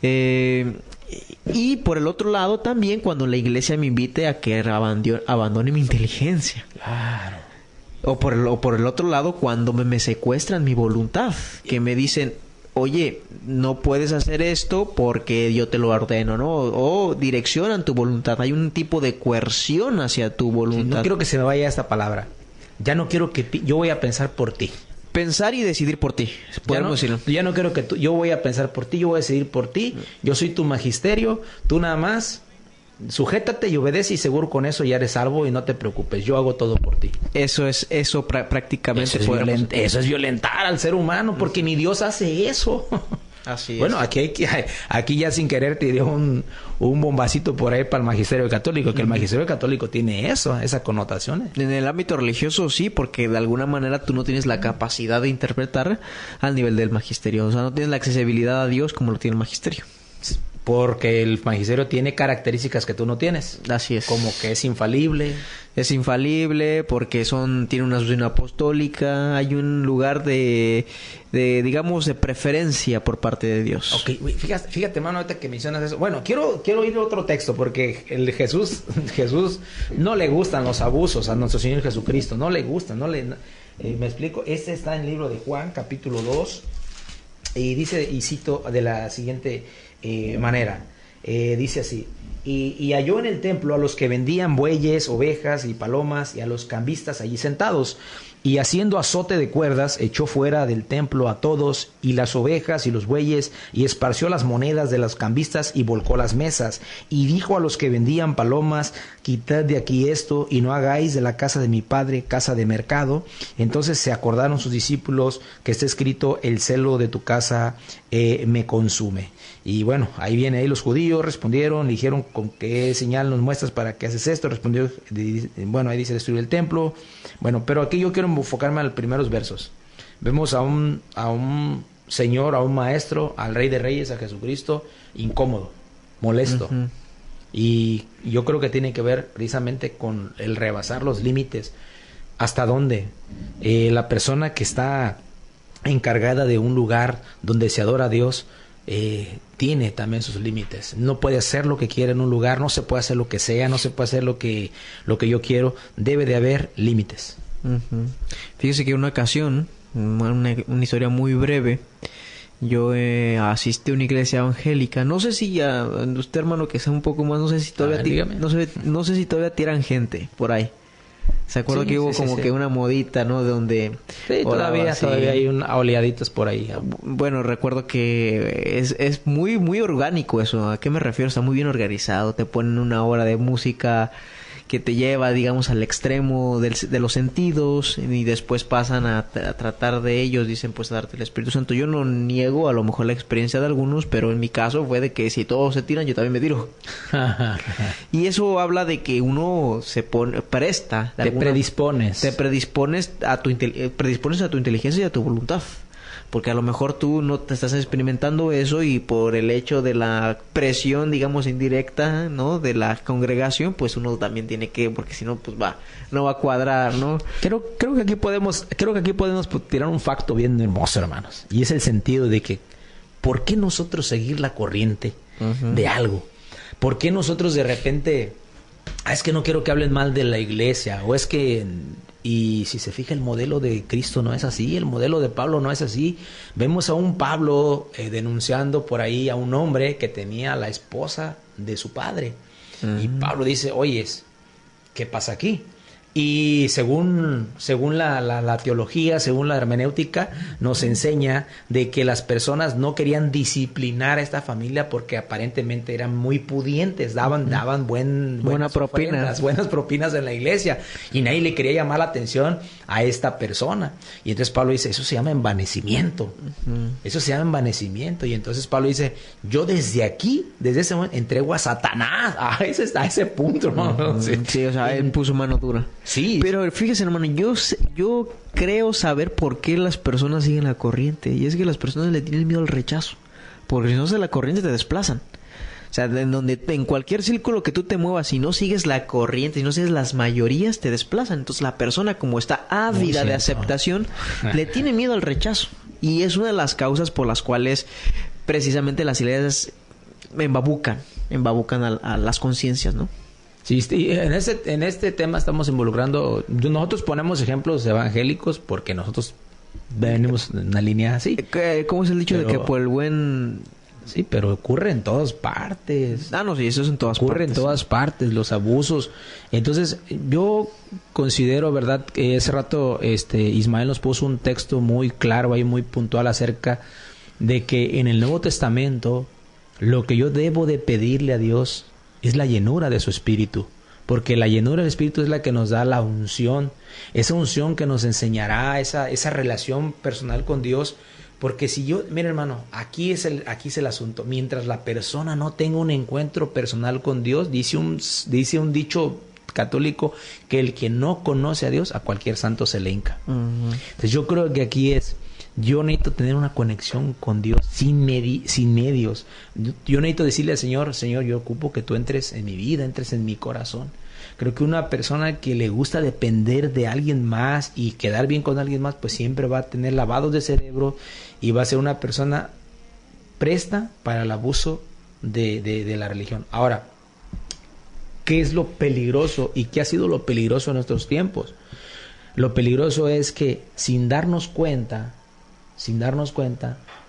Y por el otro lado también cuando la iglesia me invite a que abandone mi inteligencia. Claro. O por el otro lado, cuando me secuestran mi voluntad, que me dicen, oye, no puedes hacer esto porque yo te lo ordeno, ¿no? O direccionan tu voluntad. Hay un tipo de coerción hacia tu voluntad. Sí, no quiero que se me vaya esta palabra. Ya no quiero que... Yo voy a pensar por ti. Pensar y decidir por ti, podemos decirlo. Ya no quiero que yo voy a pensar por ti, yo voy a decidir por ti. Yo soy tu magisterio, tú nada más... sujétate y obedece y seguro con eso ya eres salvo y no te preocupes, yo hago todo por ti. Prácticamente eso es violentar al ser humano, porque ni Dios hace eso. Así es. Bueno, aquí ya sin querer te dio un bombacito por ahí para el magisterio católico, que el magisterio católico tiene esa connotación. En el ámbito religioso sí, porque de alguna manera tú no tienes la capacidad de interpretar al nivel del magisterio, o sea, no tienes la accesibilidad a Dios como lo tiene el magisterio. Porque el magisterio tiene características que tú no tienes. Así es. Como que es infalible. Es infalible porque tiene una sucesión apostólica. Hay un lugar digamos, de preferencia por parte de Dios. Ok, fíjate, hermano, ahorita que mencionas eso. Bueno, quiero ir a otro texto porque Jesús no le gustan los abusos a nuestro Señor Jesucristo. No le gustan, me explico. Este está en el libro de Juan, capítulo 2. Y dice, y cito de la siguiente manera, dice así: y halló en el templo a los que vendían bueyes, ovejas y palomas, y a los cambistas allí sentados, y haciendo azote de cuerdas echó fuera del templo a todos, y las ovejas y los bueyes, y esparció las monedas de los cambistas y volcó las mesas, y dijo a los que vendían palomas: quitad de aquí esto, y no hagáis de la casa de mi padre casa de mercado. Entonces se acordaron sus discípulos que está escrito: el celo de tu casa me consume. Y bueno, ahí los judíos respondieron, le dijeron: ¿con qué señal nos muestras para que haces esto? Respondió, bueno, ahí dice: destruir el templo. Bueno, pero aquí yo quiero enfocarme a los primeros versos. Vemos a un señor, a un maestro, al Rey de Reyes, a Jesucristo, incómodo, molesto. Uh-huh. Y yo creo que tiene que ver precisamente con el rebasar los límites. ¿Hasta dónde? La persona que está encargada de un lugar donde se adora a Dios tiene también sus límites. No puede hacer lo que quiere en un lugar, no se puede hacer lo que sea, no se puede hacer lo que yo quiero. Debe de haber límites. Uh-huh. Fíjese que una ocasión, una historia muy breve, yo asistí a una iglesia evangélica. No sé si ya usted, hermano, que sea un poco más, no sé si todavía no sé si todavía tiran gente por ahí. ¿Se acuerda que hubo que una modita, ¿no? De donde... Sí, todavía hay oleaditos por ahí. Bueno, recuerdo que es muy, muy orgánico eso. ¿A qué me refiero? Está muy bien organizado. Te ponen una hora de música que te lleva, digamos, al extremo de los sentidos, y después pasan a tratar de ellos, dicen, pues, a darte el Espíritu Santo. Yo no niego a lo mejor la experiencia de algunos, pero en mi caso fue de que si todos se tiran, yo también me tiro. Y eso habla de que uno se presta. Te predispones a tu inteligencia y a tu voluntad. Porque a lo mejor tú no te estás experimentando eso, y por el hecho de la presión, digamos, indirecta, ¿no?, de la congregación, pues uno también tiene que, porque si no, pues no va a cuadrar, ¿no? Creo que aquí podemos tirar un facto bien hermoso, hermanos. Y es el sentido de que, ¿por qué nosotros seguir la corriente uh-huh. de algo? ¿Por qué nosotros de repente, es que no quiero que hablen mal de la iglesia, o es que... Y si se fija, el modelo de Cristo no es así, el modelo de Pablo no es así. Vemos a un Pablo denunciando por ahí a un hombre que tenía a la esposa de su padre. Y Pablo dice, oyes, ¿qué pasa aquí? Y según la teología, según la hermenéutica, nos enseña de que las personas no querían disciplinar a esta familia porque aparentemente eran muy pudientes, daban buenas propinas en la iglesia, y nadie le quería llamar la atención a esta persona. Y entonces Pablo dice, eso se llama envanecimiento. Eso se llama envanecimiento. Y entonces Pablo dice, yo desde ese momento, entrego a Satanás a ese punto, ¿no? Sí, o sea, él puso mano dura. Sí. Pero fíjese, hermano, yo creo saber por qué las personas siguen la corriente. Y es que las personas le tienen miedo al rechazo. Porque si no se la corriente te desplazan. O sea, en cualquier círculo que tú te muevas, si no sigues la corriente, si no sigues las mayorías, te desplazan. Entonces la persona, como está ávida de aceptación, le tiene miedo al rechazo. Y es una de las causas por las cuales precisamente las iglesias embabucan a las conciencias, ¿no? Sí, en este tema estamos involucrando, nosotros ponemos ejemplos evangélicos porque nosotros venimos en una línea así. ¿Cómo es el dicho de que por el buen... Sí, pero ocurre en todas partes. No, sí, eso es en todas partes. Ocurre en todas partes, los abusos. Entonces, yo considero, ¿verdad?, que ese rato Ismael nos puso un texto muy claro ahí, muy puntual acerca de que en el Nuevo Testamento lo que yo debo de pedirle a Dios es la llenura de su Espíritu, porque la llenura del Espíritu es la que nos da la unción, esa unción que nos enseñará esa relación personal con Dios. Porque si yo, mira hermano, aquí es el asunto, mientras la persona no tenga un encuentro personal con Dios, dice un dicho católico que el que no conoce a Dios, a cualquier santo se le hinca. Entonces yo creo que aquí yo necesito tener una conexión con Dios sin medios. Yo necesito decirle al Señor, yo ocupo que tú entres en mi vida, entres en mi corazón. Creo que una persona que le gusta depender de alguien más y quedar bien con alguien más, pues siempre va a tener lavados de cerebro y va a ser una persona presta para el abuso de la religión. Ahora, ¿qué es lo peligroso y qué ha sido lo peligroso en nuestros tiempos? Lo peligroso es que sin darnos cuenta,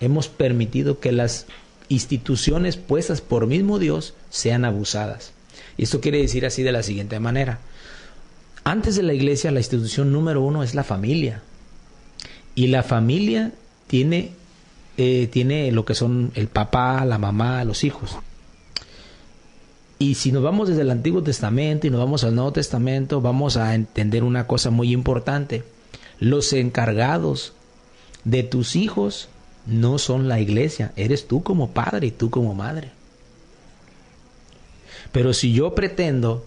hemos permitido que las instituciones puestas por mismo Dios sean abusadas. Y esto quiere decir así de la siguiente manera. Antes de la iglesia, la institución número 1 es la familia. Y la familia tiene lo que son el papá, la mamá, los hijos. Y si nos vamos desde el Antiguo Testamento y nos vamos al Nuevo Testamento, vamos a entender una cosa muy importante. Los encargados de tus hijos no son la iglesia, eres tú como padre y tú como madre. Pero si yo pretendo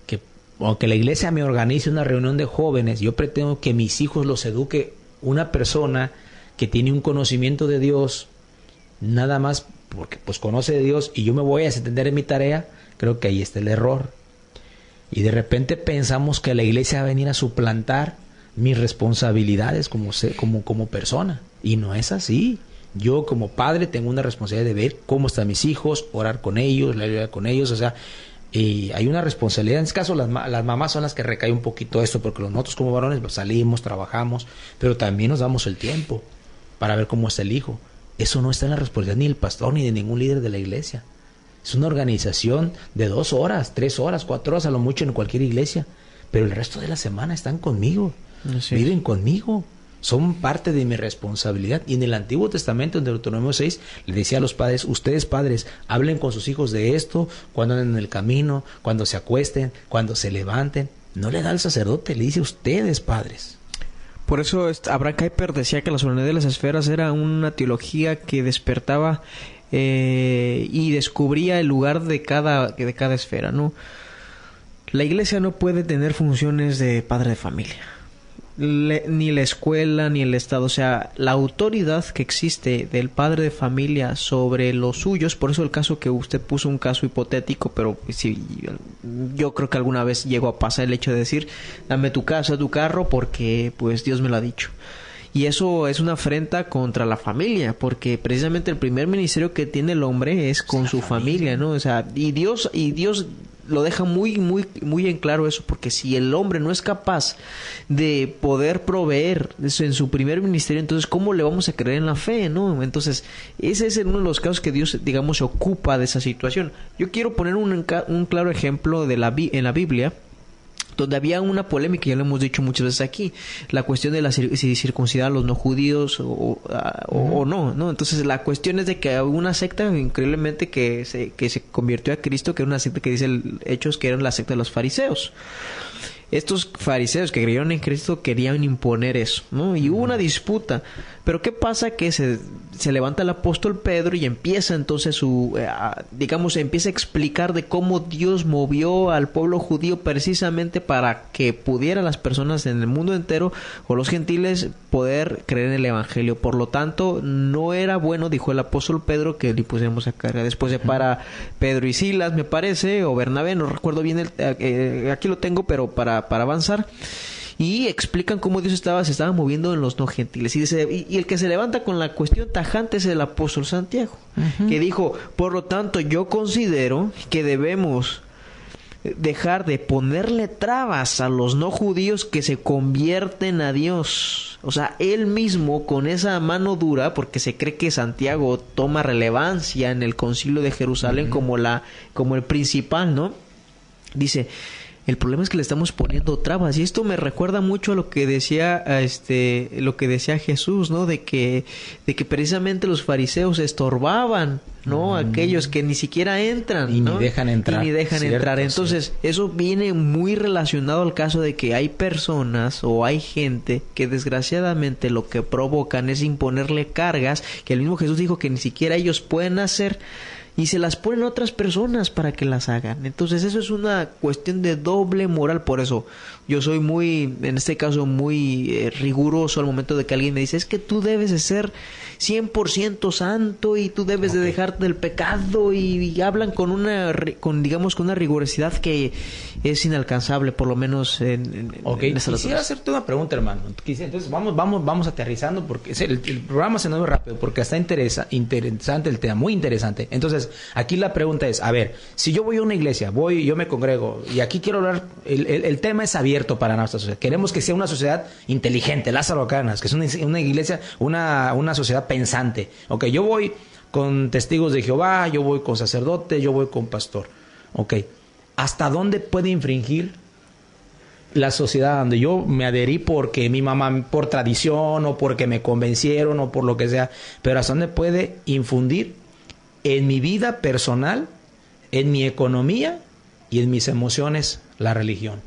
que la iglesia me organice una reunión de jóvenes, yo pretendo que mis hijos los eduque una persona que tiene un conocimiento de Dios, nada más porque pues conoce de Dios, y yo me voy a desentender en mi tarea, creo que ahí está el error. Y de repente pensamos que la iglesia va a venir a suplantar mis responsabilidades como persona, y no es así. Yo como padre tengo una responsabilidad de ver cómo están mis hijos, orar con ellos, leer con ellos, o sea, hay una responsabilidad. En este caso las mamás son las que recae un poquito esto, porque nosotros como varones pues, salimos, trabajamos, pero también nos damos el tiempo para ver cómo está el hijo. Eso no está en la responsabilidad ni del pastor ni de ningún líder de la iglesia. Es una organización de 2 horas, 3 horas, 4 horas a lo mucho en cualquier iglesia, pero el resto de la semana están conmigo, viven conmigo. Son parte de mi responsabilidad. Y en el Antiguo Testamento, en Deuteronomio 6, le decía a los padres, ustedes padres, hablen con sus hijos de esto, cuando anden en el camino, cuando se acuesten, cuando se levanten. No le da al sacerdote, le dice ustedes padres. Por eso Abraham Kuyper decía que la solemnidad de las esferas era una teología que despertaba y descubría el lugar de cada esfera, ¿no? La iglesia no puede tener funciones de padre de familia. Ni la escuela ni el Estado, o sea, la autoridad que existe del padre de familia sobre los suyos, por eso el caso que usted puso, un caso hipotético, pero sí, yo creo que alguna vez llegó a pasar el hecho de decir, dame tu casa, tu carro, porque pues Dios me lo ha dicho. Y eso es una afrenta contra la familia, porque precisamente el primer ministerio que tiene el hombre es con su familia, ¿no? O sea, y Dios lo deja muy en claro eso, porque si el hombre no es capaz de poder proveer eso en su primer ministerio, entonces ¿cómo le vamos a creer en la fe, no? Entonces ese es uno de los casos que Dios, digamos, se ocupa de esa situación. Yo quiero poner un claro ejemplo en la Biblia, donde había una polémica, ya lo hemos dicho muchas veces aquí, la cuestión de si circuncidar a los no judíos o no. Entonces la cuestión es de que había una secta increíblemente que se convirtió a Cristo, que era una secta que dice Hechos que era la secta de los fariseos. Estos fariseos que creyeron en Cristo querían imponer eso, ¿no? Y hubo una disputa. Pero ¿qué pasa? Que se levanta el apóstol Pedro y empieza entonces empieza a explicar de cómo Dios movió al pueblo judío precisamente para que pudieran las personas en el mundo entero o los gentiles poder creer en el evangelio. Por lo tanto, no era bueno, dijo el apóstol Pedro, que le pusiéramos a carga. Después se para Pedro y Silas, me parece, o Bernabé, no recuerdo bien, aquí lo tengo, pero para avanzar. Y explican cómo Dios se estaba moviendo en los no gentiles. Y el que se levanta con la cuestión tajante es el apóstol Santiago, que dijo, por lo tanto, yo considero que debemos dejar de ponerle trabas a los no judíos que se convierten a Dios. O sea, él mismo con esa mano dura, porque se cree que Santiago toma relevancia en el concilio de Jerusalén como el principal, ¿no? Dice, el problema es que le estamos poniendo trabas, y esto me recuerda mucho a lo que decía Jesús, ¿no? De que precisamente los fariseos estorbaban, ¿no? Aquellos que ni siquiera entran, y ¿no? ni dejan entrar. Cierto. Entonces, eso viene muy relacionado al caso de que hay personas o hay gente que desgraciadamente lo que provocan es imponerle cargas que el mismo Jesús dijo que ni siquiera ellos pueden hacer, y se las ponen a otras personas para que las hagan. Entonces eso es una cuestión de doble moral. Por eso yo soy en este caso muy riguroso al momento de que alguien me dice, es que tú debes de ser 100% santo y tú debes de dejarte del pecado, y hablan con una rigurosidad que es inalcanzable, por lo menos en Quisiera hacerte una pregunta, hermano. Entonces vamos aterrizando, porque el programa se nos ve rápido, porque está interesante el tema, muy interesante. Entonces, aquí la pregunta es, a ver, si yo voy a una iglesia, yo me congrego, y aquí quiero hablar, el tema es abierto para nuestra sociedad. Queremos que sea una sociedad inteligente, Lázaro Cárdenas, que es una iglesia, una sociedad pensante. Ok, yo voy con testigos de Jehová, yo voy con sacerdote, yo voy con pastor. Ok, ¿hasta dónde puede infringir la sociedad donde yo me adherí porque mi mamá, por tradición, o porque me convencieron, o por lo que sea, pero hasta dónde puede infundir en mi vida personal, en mi economía y en mis emociones la religión?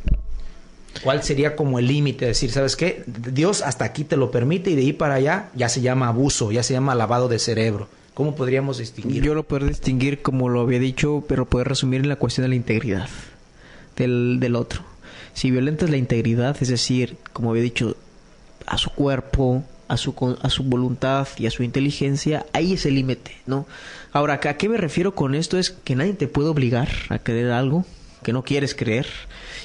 ¿Cuál sería como el límite? Decir, ¿sabes qué? Dios hasta aquí te lo permite, y de ahí para allá ya se llama abuso, ya se llama lavado de cerebro. ¿Cómo podríamos distinguir? Yo lo puedo distinguir, como lo había dicho, pero puedo resumir en la cuestión de la integridad del otro. Si violentas la integridad, es decir, como había dicho, a su cuerpo, a su voluntad y a su inteligencia, ahí es el límite, ¿no? Ahora, ¿a qué me refiero con esto? Es que nadie te puede obligar a creer algo que no quieres creer,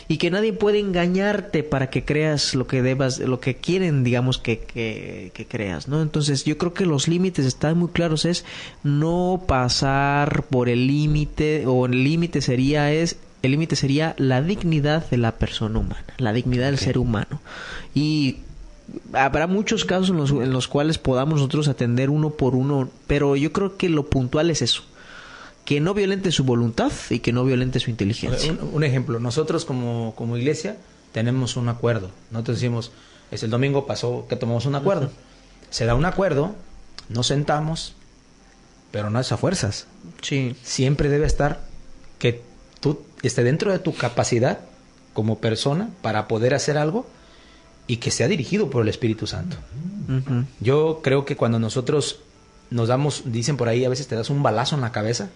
y que nadie puede engañarte para que creas lo que quieren, digamos, que creas, ¿no? Entonces, yo creo que los límites están muy claros, es no pasar por el límite, o el límite sería la dignidad de la persona humana, la dignidad del ser humano. Y habrá muchos casos en los cuales podamos nosotros atender uno por uno, pero yo creo que lo puntual es eso, que no violente su voluntad y que no violente su inteligencia. Un ejemplo, nosotros como iglesia tenemos un acuerdo. Nosotros decimos, el domingo pasó que tomamos un acuerdo. Se da un acuerdo, nos sentamos, pero no es a fuerzas. Sí. Siempre debe estar que tú estés dentro de tu capacidad como persona para poder hacer algo, y que sea dirigido por el Espíritu Santo. Uh-huh. Yo creo que cuando nosotros nos dicen por ahí, a veces te das un balazo en la cabeza,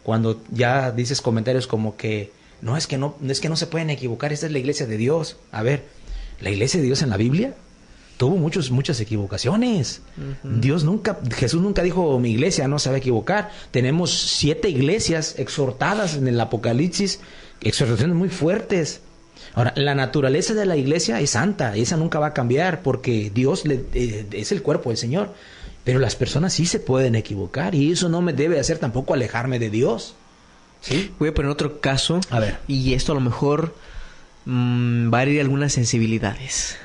cuando ya dices comentarios como que no es que no se pueden equivocar, esta es la iglesia de Dios. A ver, la iglesia de Dios en la Biblia tuvo muchas equivocaciones. Uh-huh. Jesús nunca dijo, mi iglesia no se va a equivocar. Tenemos 7 iglesias exhortadas en el Apocalipsis, exhortaciones muy fuertes. Ahora, la naturaleza de la iglesia es santa, esa nunca va a cambiar, porque Dios es el cuerpo del Señor. Pero las personas sí se pueden equivocar, y eso no me debe hacer tampoco alejarme de Dios. ¿Sí? Voy a poner otro caso. A ver. Y esto a lo mejor va a herir algunas sensibilidades.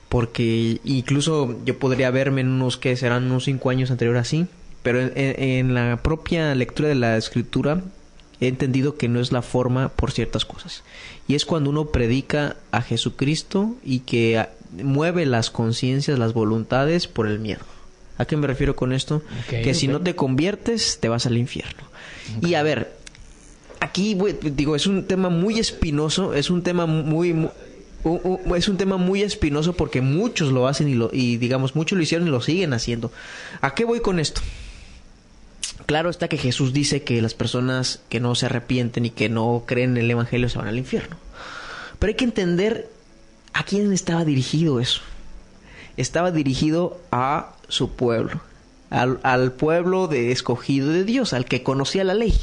Porque incluso yo podría verme en unos que serán unos 5 años anterior así. Pero en la propia lectura de la escritura he entendido que no es la forma por ciertas cosas. Y es cuando uno predica a Jesucristo y que mueve las conciencias, las voluntades por el miedo. ¿A qué me refiero con esto? Que si no te conviertes, te vas al infierno. Y a ver, aquí digo, es un tema muy espinoso, es un tema es un tema muy espinoso porque muchos lo hacen y digamos, muchos lo hicieron y lo siguen haciendo. ¿A qué voy con esto? Claro está que Jesús dice que las personas que no se arrepienten y que no creen en el Evangelio se van al infierno. Pero hay que entender a quién estaba dirigido eso. Estaba dirigido a su pueblo, al pueblo escogido de Dios, al que conocía la ley.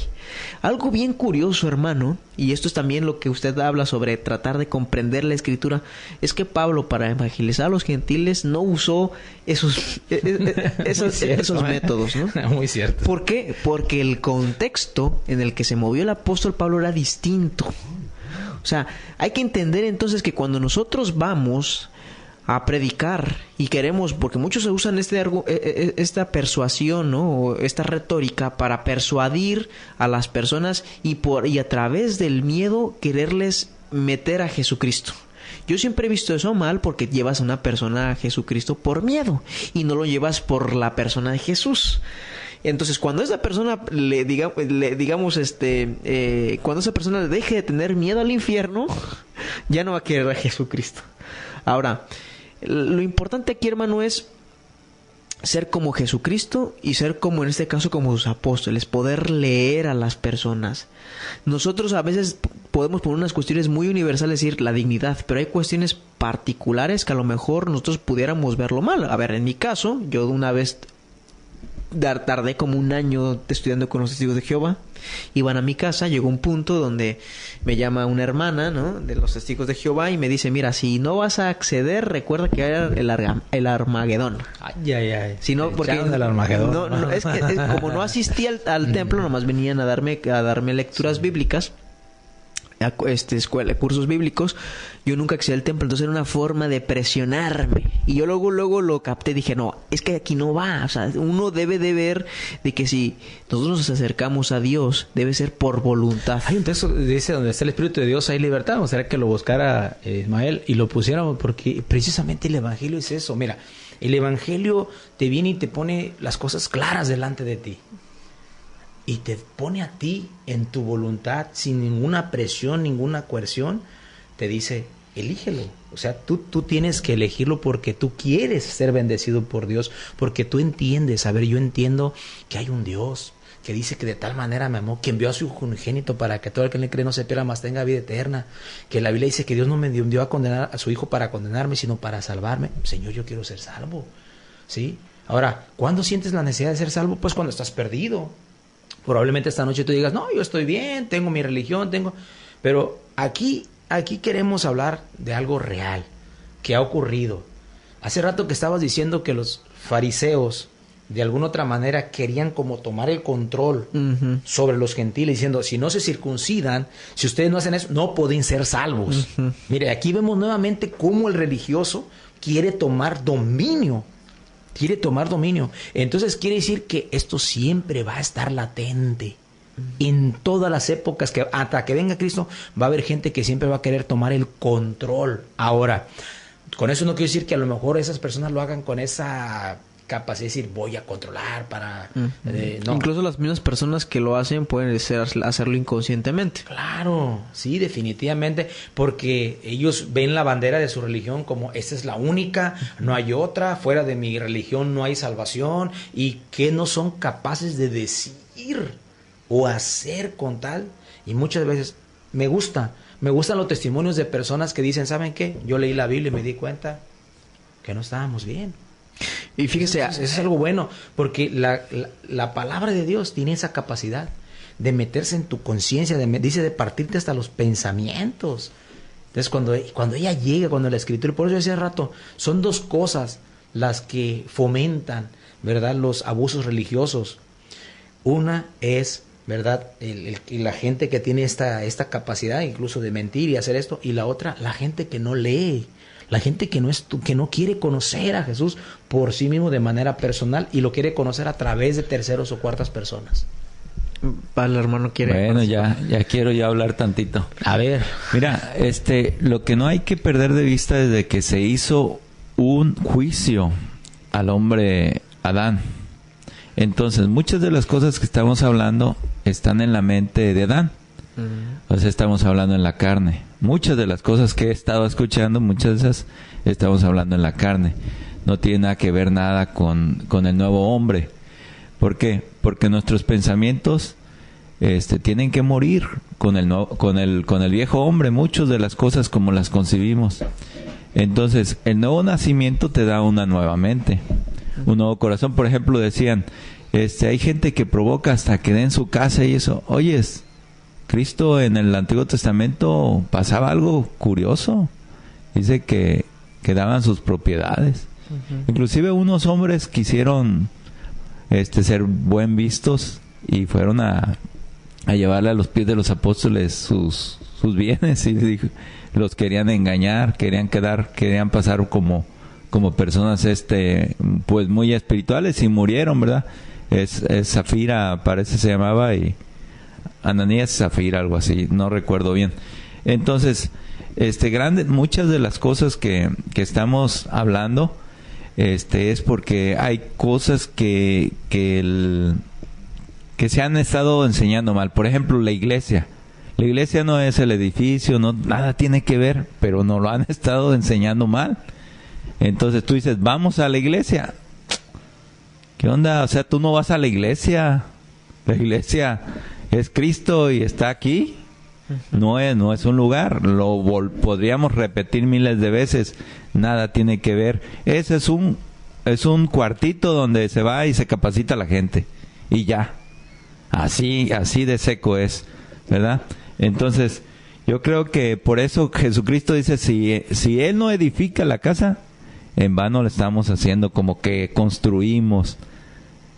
Algo bien curioso, hermano, y esto es también lo que usted habla sobre tratar de comprender la Escritura, es que Pablo, para evangelizar a los gentiles, no usó esos métodos, ¿no? Muy cierto. ¿Por qué? Porque el contexto en el que se movió el apóstol Pablo era distinto. O sea, hay que entender entonces que cuando nosotros vamos a predicar y queremos, porque muchos usan esta persuasión, ¿no? O esta retórica para persuadir a las personas y a través del miedo quererles meter a Jesucristo. Yo siempre he visto eso mal porque llevas a una persona a Jesucristo por miedo y no lo llevas por la persona de Jesús. Entonces, cuando esa persona cuando esa persona deje de tener miedo al infierno, ya no va a querer a Jesucristo. Ahora, lo importante aquí, hermano, es ser como Jesucristo y ser como, en este caso, como sus apóstoles, poder leer a las personas. Nosotros a veces podemos poner unas cuestiones muy universales, decir la dignidad, pero hay cuestiones particulares que a lo mejor nosotros pudiéramos verlo mal. A ver, en mi caso, yo una vez tardé como 1 año estudiando con los testigos de Jehová. Iban a mi casa, llegó un punto donde me llama una hermana, ¿no?, de los testigos de Jehová y me dice, mira, si no vas a acceder, recuerda que era el Armagedón. Ay. Si no, porque del Armagedón. No, es que como no asistí al templo, nomás venían a darme lecturas bíblicas, cursos bíblicos. Yo nunca accedí al templo, entonces era una forma de presionarme. Y yo luego lo capté, dije, no, es que aquí no va. O sea, uno debe de ver de que si nosotros nos acercamos a Dios, debe ser por voluntad. Hay un texto que dice, donde está el Espíritu de Dios hay libertad. O sea, que lo buscara Ismael y lo pusiéramos, porque precisamente el Evangelio es eso. Mira, el Evangelio te viene y te pone las cosas claras delante de ti. Y te pone a ti en tu voluntad, sin ninguna presión, ninguna coerción, te dice, elígelo. O sea, tú tienes que elegirlo porque tú quieres ser bendecido por Dios, porque tú entiendes, a ver, yo entiendo que hay un Dios que dice que de tal manera me amó, que envió a su unigénito para que todo el que le cree no se pierda, mas tenga vida eterna. Que la Biblia dice que Dios no me envió a condenar a su Hijo para condenarme, sino para salvarme. Señor, yo quiero ser salvo, ¿sí? Ahora, ¿cuándo sientes la necesidad de ser salvo? Pues cuando estás perdido. Probablemente esta noche tú digas, no, yo estoy bien, tengo mi religión, Pero aquí queremos hablar de algo real, que ha ocurrido. Hace rato que estabas diciendo que los fariseos, de alguna otra manera, querían como tomar el control sobre los gentiles, diciendo, si no se circuncidan, si ustedes no hacen eso, no pueden ser salvos. Mire, aquí vemos nuevamente cómo el religioso quiere tomar dominio. Entonces quiere decir que esto siempre va a estar latente. En todas las épocas, que hasta que venga Cristo, va a haber gente que siempre va a querer tomar el control. Ahora, con eso no quiero decir que a lo mejor esas personas lo hagan con esa capacidad de decir, voy a controlar para... no. Incluso las mismas personas que lo hacen pueden hacerlo inconscientemente. Claro, sí, definitivamente, porque ellos ven la bandera de su religión como esta es la única, no hay otra, fuera de mi religión no hay salvación, y que no son capaces de decir o hacer con tal. Y muchas veces me gustan los testimonios de personas que dicen, ¿saben qué? Yo leí la Biblia y me di cuenta que no estábamos bien. Y fíjese, eso es algo bueno, porque la palabra de Dios tiene esa capacidad de meterse en tu conciencia, dice de partirte hasta los pensamientos. Entonces cuando ella llega, cuando la Escritura, por eso decía hace rato, son 2 cosas las que fomentan, ¿verdad?, los abusos religiosos. Una es ¿verdad? Y la gente que tiene esta capacidad incluso de mentir y hacer esto, y la otra, la gente que no lee, la gente que no quiere conocer a Jesús por sí mismo de manera personal y lo quiere conocer a través de terceros o cuartas personas. Vale, hermano, quiere. Bueno, ya quiero yo hablar tantito. A ver. Mira, lo que no hay que perder de vista es de que se hizo un juicio al hombre Adán. Entonces, muchas de las cosas que estamos hablando están en la mente de Adán. O sea, estamos hablando en la carne. Muchas de las cosas que he estado escuchando, muchas de esas estamos hablando en la carne. No tiene nada que ver nada con el nuevo hombre. ¿Por qué? Porque nuestros pensamientos tienen que morir con el viejo hombre, muchas de las cosas como las concibimos. Entonces, el nuevo nacimiento te da una nueva mente, un nuevo corazón. Por ejemplo, decían, hay gente que provoca hasta que den su casa y eso. Oyes, Cristo en el Antiguo Testamento pasaba algo curioso. Dice que daban sus propiedades. Inclusive unos hombres quisieron ser buen vistos y fueron a llevarle a los pies de los apóstoles sus bienes y los querían engañar, querían pasar como personas pues muy espirituales y murieron, ¿verdad? Es Zafira, parece se llamaba, y Ananías Zafira, algo así, no recuerdo bien. Entonces, muchas de las cosas que estamos hablando es porque hay cosas que se han estado enseñando mal. Por ejemplo, la iglesia. La iglesia no es el edificio, nada tiene que ver, pero nos lo han estado enseñando mal. Entonces tú dices, vamos a la iglesia. ¿Qué onda? O sea, tú no vas a la iglesia. La iglesia es Cristo y está aquí. No es un lugar. Podríamos repetir miles de veces. Nada tiene que ver. Ese es un cuartito donde se va y se capacita la gente. Y ya. Así de seco es, ¿verdad? Entonces, yo creo que por eso Jesucristo dice, si Él no edifica la casa, en vano le estamos haciendo, como que construimos,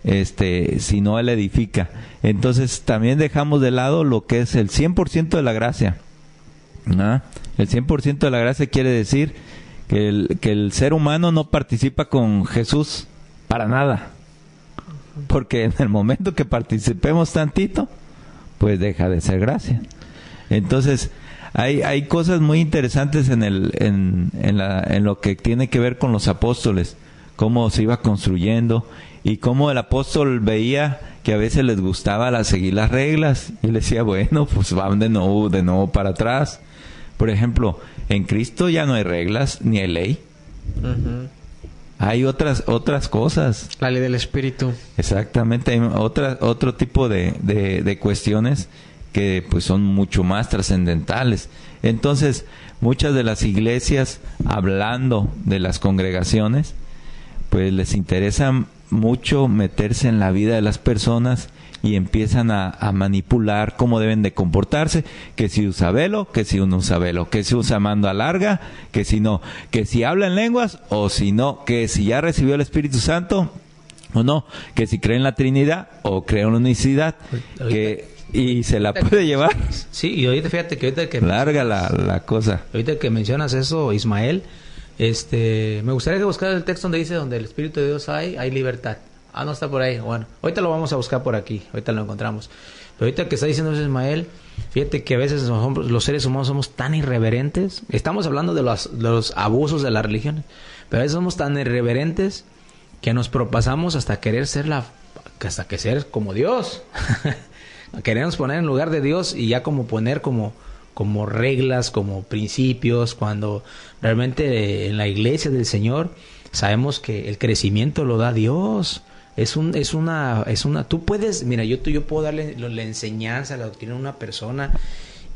si no Él edifica. Entonces, también dejamos de lado lo que es el 100% de la gracia. ¿Ah? El 100% de la gracia quiere decir que el ser humano no participa con Jesús para nada. Porque en el momento que participemos tantito, pues deja de ser gracia. Entonces, hay cosas muy interesantes en lo que tiene que ver con los apóstoles, cómo se iba construyendo y cómo el apóstol veía que a veces les gustaba seguir las reglas y le decía, bueno, pues van de nuevo para atrás. Por ejemplo, en Cristo ya no hay reglas ni hay ley. Hay otras cosas. La ley del Espíritu. Exactamente, hay otro tipo de cuestiones que pues son mucho más trascendentales. Entonces, muchas de las iglesias, hablando de las congregaciones, pues les interesa mucho meterse en la vida de las personas y empiezan a manipular cómo deben de comportarse, que si usa velo, que si uno usa velo, que si usa manga larga, que si no, que si habla en lenguas o si no, que si ya recibió el Espíritu Santo o no, que si cree en la Trinidad o cree en la unicidad, y se la puede llevar. Sí, y ahorita fíjate que ahorita que larga la cosa. Ahorita que mencionas eso, Ismael, me gustaría que buscaras el texto donde dice, donde el Espíritu de Dios hay libertad. Ah, no está por ahí. Bueno, ahorita lo vamos a buscar por aquí. Ahorita lo encontramos. Pero ahorita que está diciendo Ismael, fíjate que a veces los seres humanos somos tan irreverentes. Estamos hablando de los abusos de la religión. Pero a veces somos tan irreverentes que nos propasamos hasta querer ser como Dios. Queremos poner en lugar de Dios y ya como poner como reglas, como principios, cuando realmente en la iglesia del Señor sabemos que el crecimiento lo da Dios. Tú puedes, mira, yo puedo darle la enseñanza, la doctrina a una persona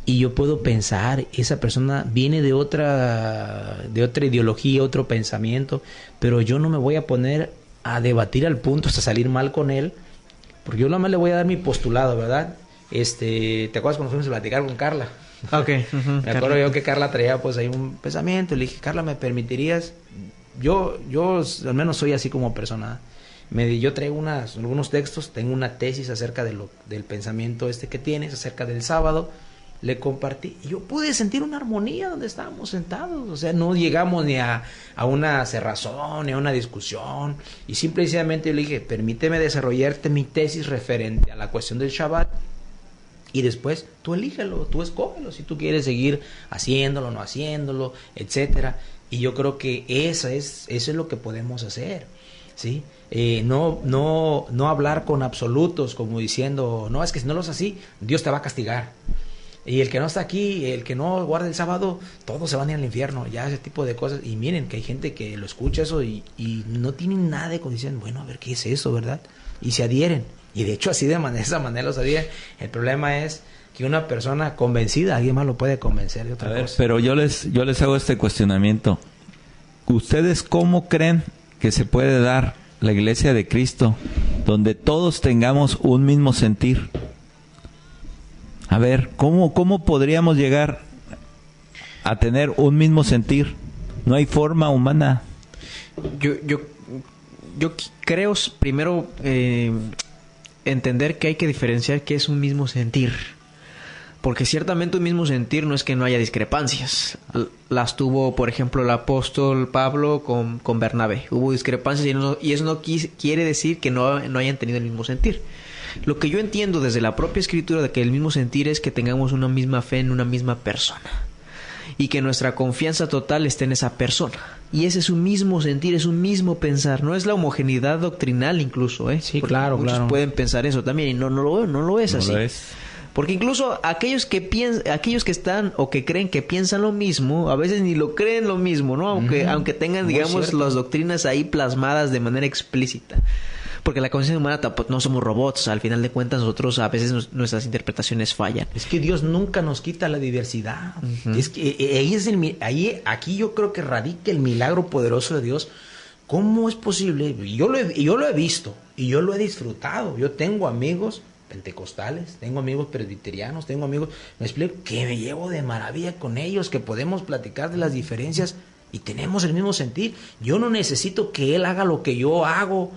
y yo puedo pensar, esa persona viene de otra ideología, otro pensamiento, pero yo no me voy a poner a debatir al punto hasta salir mal con él, porque yo nada más le voy a dar mi postulado, ¿verdad? ¿Te acuerdas cuando fuimos a platicar con Carla? Okay. Me acuerdo yo que Carla traía pues ahí un pensamiento, le dije, Carla, ¿me permitirías? Yo al menos soy así como persona. yo traigo algunos textos, tengo una tesis acerca del pensamiento que tienes, acerca del sábado, le compartí, y yo pude sentir una armonía donde estábamos sentados, o sea, no llegamos ni a una cerrazón, ni a una discusión, y simplemente yo le dije, permíteme desarrollarte mi tesis referente a la cuestión del Shabbat, y después tú elígelo, tú escógelo, si tú quieres seguir haciéndolo, no haciéndolo, etcétera. Y yo creo que eso es lo que podemos hacer, ¿sí? No hablar con absolutos, como diciendo, no, es que si no lo haces así, Dios te va a castigar. Y el que no está aquí, el que no guarda el sábado, todos se van a ir al infierno, ya ese tipo de cosas. Y miren que hay gente que lo escucha eso y no tienen nada de condición. Bueno, a ver qué es eso, ¿verdad? Y se adhieren. Y de hecho así de esa manera los adhieren. El problema es que una persona convencida, alguien más lo puede convencer de otra cosa. Pero yo les hago este cuestionamiento. ¿Ustedes cómo creen que se puede dar la Iglesia de Cristo donde todos tengamos un mismo sentir? A ver, ¿cómo podríamos llegar a tener un mismo sentir? No hay forma humana. Yo creo primero entender que hay que diferenciar qué es un mismo sentir. Porque ciertamente un mismo sentir no es que no haya discrepancias. Las tuvo, por ejemplo, el apóstol Pablo con Bernabé. Hubo discrepancias y eso no quiere decir que no hayan tenido el mismo sentir. Lo que yo entiendo desde la propia escritura de que el mismo sentir es que tengamos una misma fe en una misma persona. Y que nuestra confianza total esté en esa persona. Y ese es un mismo sentir, es un mismo pensar. No es la homogeneidad doctrinal incluso, ¿eh? Sí, porque claro, muchos pueden pensar eso también y no lo es así. No lo es. Porque incluso aquellos que están o que creen que piensan lo mismo, a veces ni lo creen lo mismo, ¿no? Aunque tengan, digamos, las doctrinas ahí plasmadas de manera explícita. Porque la conciencia humana no somos robots, al final de cuentas nosotros a veces nuestras interpretaciones fallan. Es que Dios nunca nos quita la diversidad. Es que aquí yo creo que radica el milagro poderoso de Dios. ¿Cómo es posible? Yo lo he visto y yo lo he disfrutado. Yo tengo amigos pentecostales, tengo amigos presbiterianos, tengo amigos, me explico, que me llevo de maravilla con ellos, que podemos platicar de las diferencias y tenemos el mismo sentir. Yo no necesito que él haga lo que yo hago.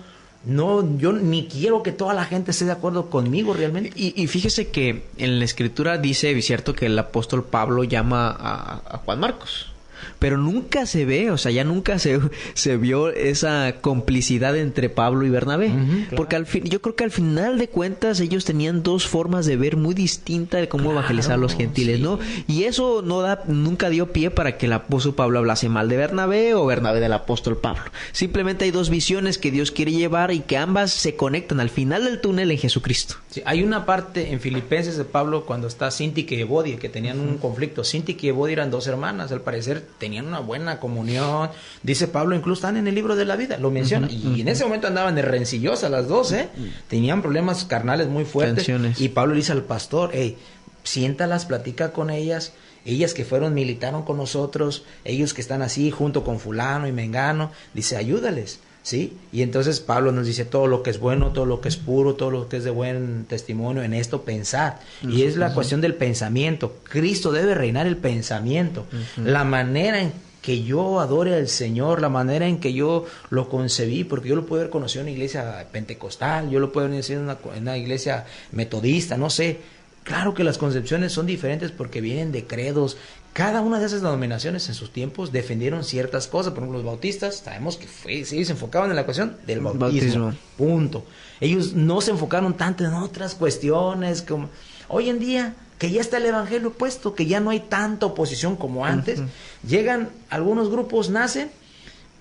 No, yo ni quiero que toda la gente esté de acuerdo conmigo realmente. Y fíjese que en la escritura dice, es cierto, que el apóstol Pablo llama a Juan Marcos. Pero nunca se ve, o sea, ya nunca se vio esa complicidad entre Pablo y Bernabé. Claro. Porque yo creo que al final de cuentas ellos tenían dos formas de ver muy distintas de cómo evangelizar a los gentiles, sí, ¿no? Y eso nunca dio pie para que el apóstol Pablo hablase mal de Bernabé o Bernabé del apóstol Pablo. Simplemente hay dos visiones que Dios quiere llevar y que ambas se conectan al final del túnel en Jesucristo. Sí, hay una parte en Filipenses de Pablo cuando está Síntique y Evodia, que tenían un conflicto. Síntique y Evodia eran dos hermanas, al parecer tenían una buena comunión. Dice Pablo, incluso están en el libro de la vida, lo menciona. Y en ese momento andaban de rencillosas las dos, ¿eh? Tenían problemas carnales muy fuertes. Tensiones. Y Pablo le dice al pastor, hey, siéntalas, platica con ellas que militaron con nosotros, ellos que están así junto con fulano y mengano, dice, ayúdales, ¿sí? Y entonces Pablo nos dice todo lo que es bueno, todo lo que es puro, todo lo que es de buen testimonio, en esto pensad. Y es la cuestión del pensamiento. Cristo debe reinar el pensamiento. La manera en que yo adore al Señor, la manera en que yo lo concebí, porque yo lo puedo haber conocido en una iglesia pentecostal, yo lo puedo haber conocido en una iglesia metodista, no sé. Claro que las concepciones son diferentes porque vienen de credos. Cada una de esas denominaciones en sus tiempos defendieron ciertas cosas. Por ejemplo, los bautistas, sabemos que ellos se enfocaban en la cuestión del bautismo. Punto. Ellos no se enfocaron tanto en otras cuestiones como hoy en día, que ya está el evangelio puesto, que ya no hay tanta oposición como antes. Llegan algunos grupos, nacen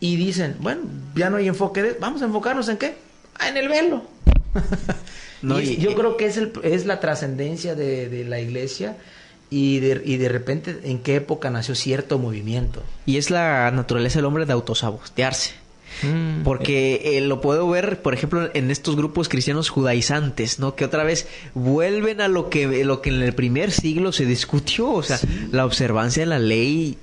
y dicen, bueno, ya no hay enfoque, vamos a enfocarnos ¿en qué? En el velo. No, yo creo que es la trascendencia de la iglesia y de repente en qué época nació cierto movimiento. Y es la naturaleza del hombre de autosabotearse. Porque lo puedo ver, por ejemplo, en estos grupos cristianos judaizantes, ¿no? Que otra vez vuelven a lo que en el primer siglo se discutió. O sea, sí, la observancia de la ley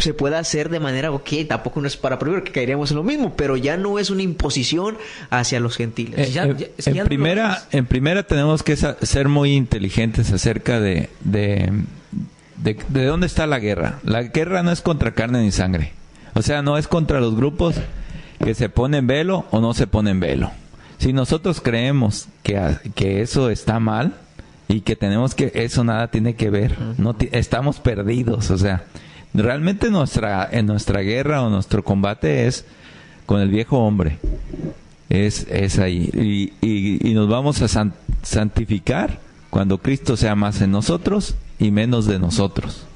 se puede hacer de manera, tampoco no es para prohibir, que caeríamos en lo mismo, pero ya no es una imposición hacia los gentiles. En primera tenemos que ser muy inteligentes acerca de dónde está la guerra. La guerra no es contra carne ni sangre. O sea, no es contra los grupos que se ponen velo o no se ponen velo. Si nosotros creemos que eso está mal y que tenemos que, eso nada tiene que ver, estamos perdidos. O sea, realmente en nuestra guerra o nuestro combate es con el viejo hombre. Es ahí. Y nos vamos a santificar cuando Cristo sea más en nosotros y menos de nosotros.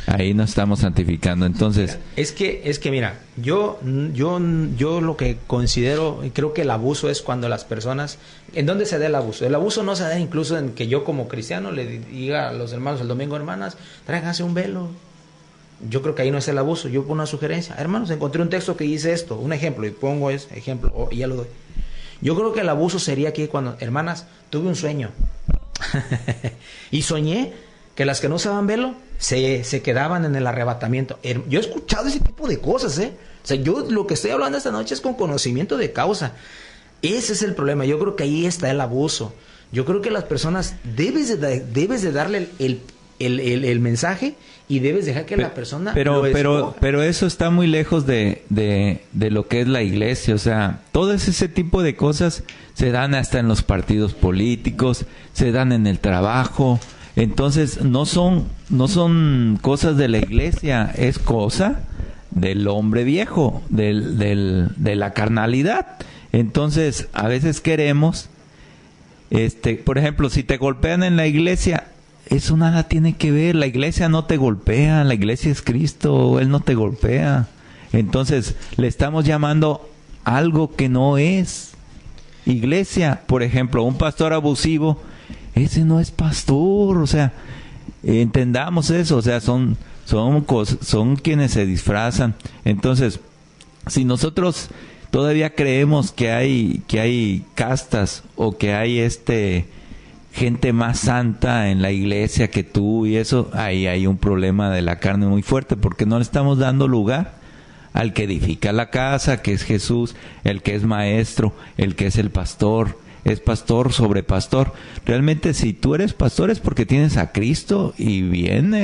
Ahí nos estamos santificando. Entonces, es que mira, yo lo que considero, y creo que el abuso es cuando las personas, ¿en dónde se da el abuso? El abuso no se da incluso en que yo como cristiano le diga a los hermanos el domingo: hermanas, tráiganse un velo. Yo creo que ahí no es el abuso. Yo pongo una sugerencia: hermanos, encontré un texto que dice esto, un ejemplo, y pongo ese ejemplo, y ya lo doy. Yo creo que el abuso sería aquí cuando, hermanas, tuve un sueño y soñé que las que no usaban velo se quedaban en el arrebatamiento. Yo he escuchado ese tipo de cosas, ¿eh? O sea, yo lo que estoy hablando esta noche es con conocimiento de causa. Ese es el problema. Yo creo que ahí está el abuso. Yo creo que las personas debes de darle el mensaje y debes dejar que la persona pero eso está muy lejos de lo que es la iglesia. O sea, todo ese tipo de cosas se dan hasta en los partidos políticos, se dan en el trabajo. Entonces no son cosas de la iglesia, es cosa del hombre viejo, de la carnalidad. Entonces a veces queremos, por ejemplo, si te golpean en la iglesia, eso nada tiene que ver. La iglesia no te golpea, la iglesia es Cristo, Él no te golpea. Entonces le estamos llamando algo que no es iglesia. Por ejemplo, un pastor abusivo, ese no es pastor. O sea, entendamos eso. O sea, son quienes se disfrazan. Entonces, si nosotros todavía creemos que hay castas o que hay gente más santa en la iglesia que tú y eso, ahí hay un problema de la carne muy fuerte, porque no le estamos dando lugar al que edifica la casa, que es Jesús, el que es maestro, el que es el pastor. Es pastor sobre pastor. Realmente, si tú eres pastor es porque tienes a Cristo y bien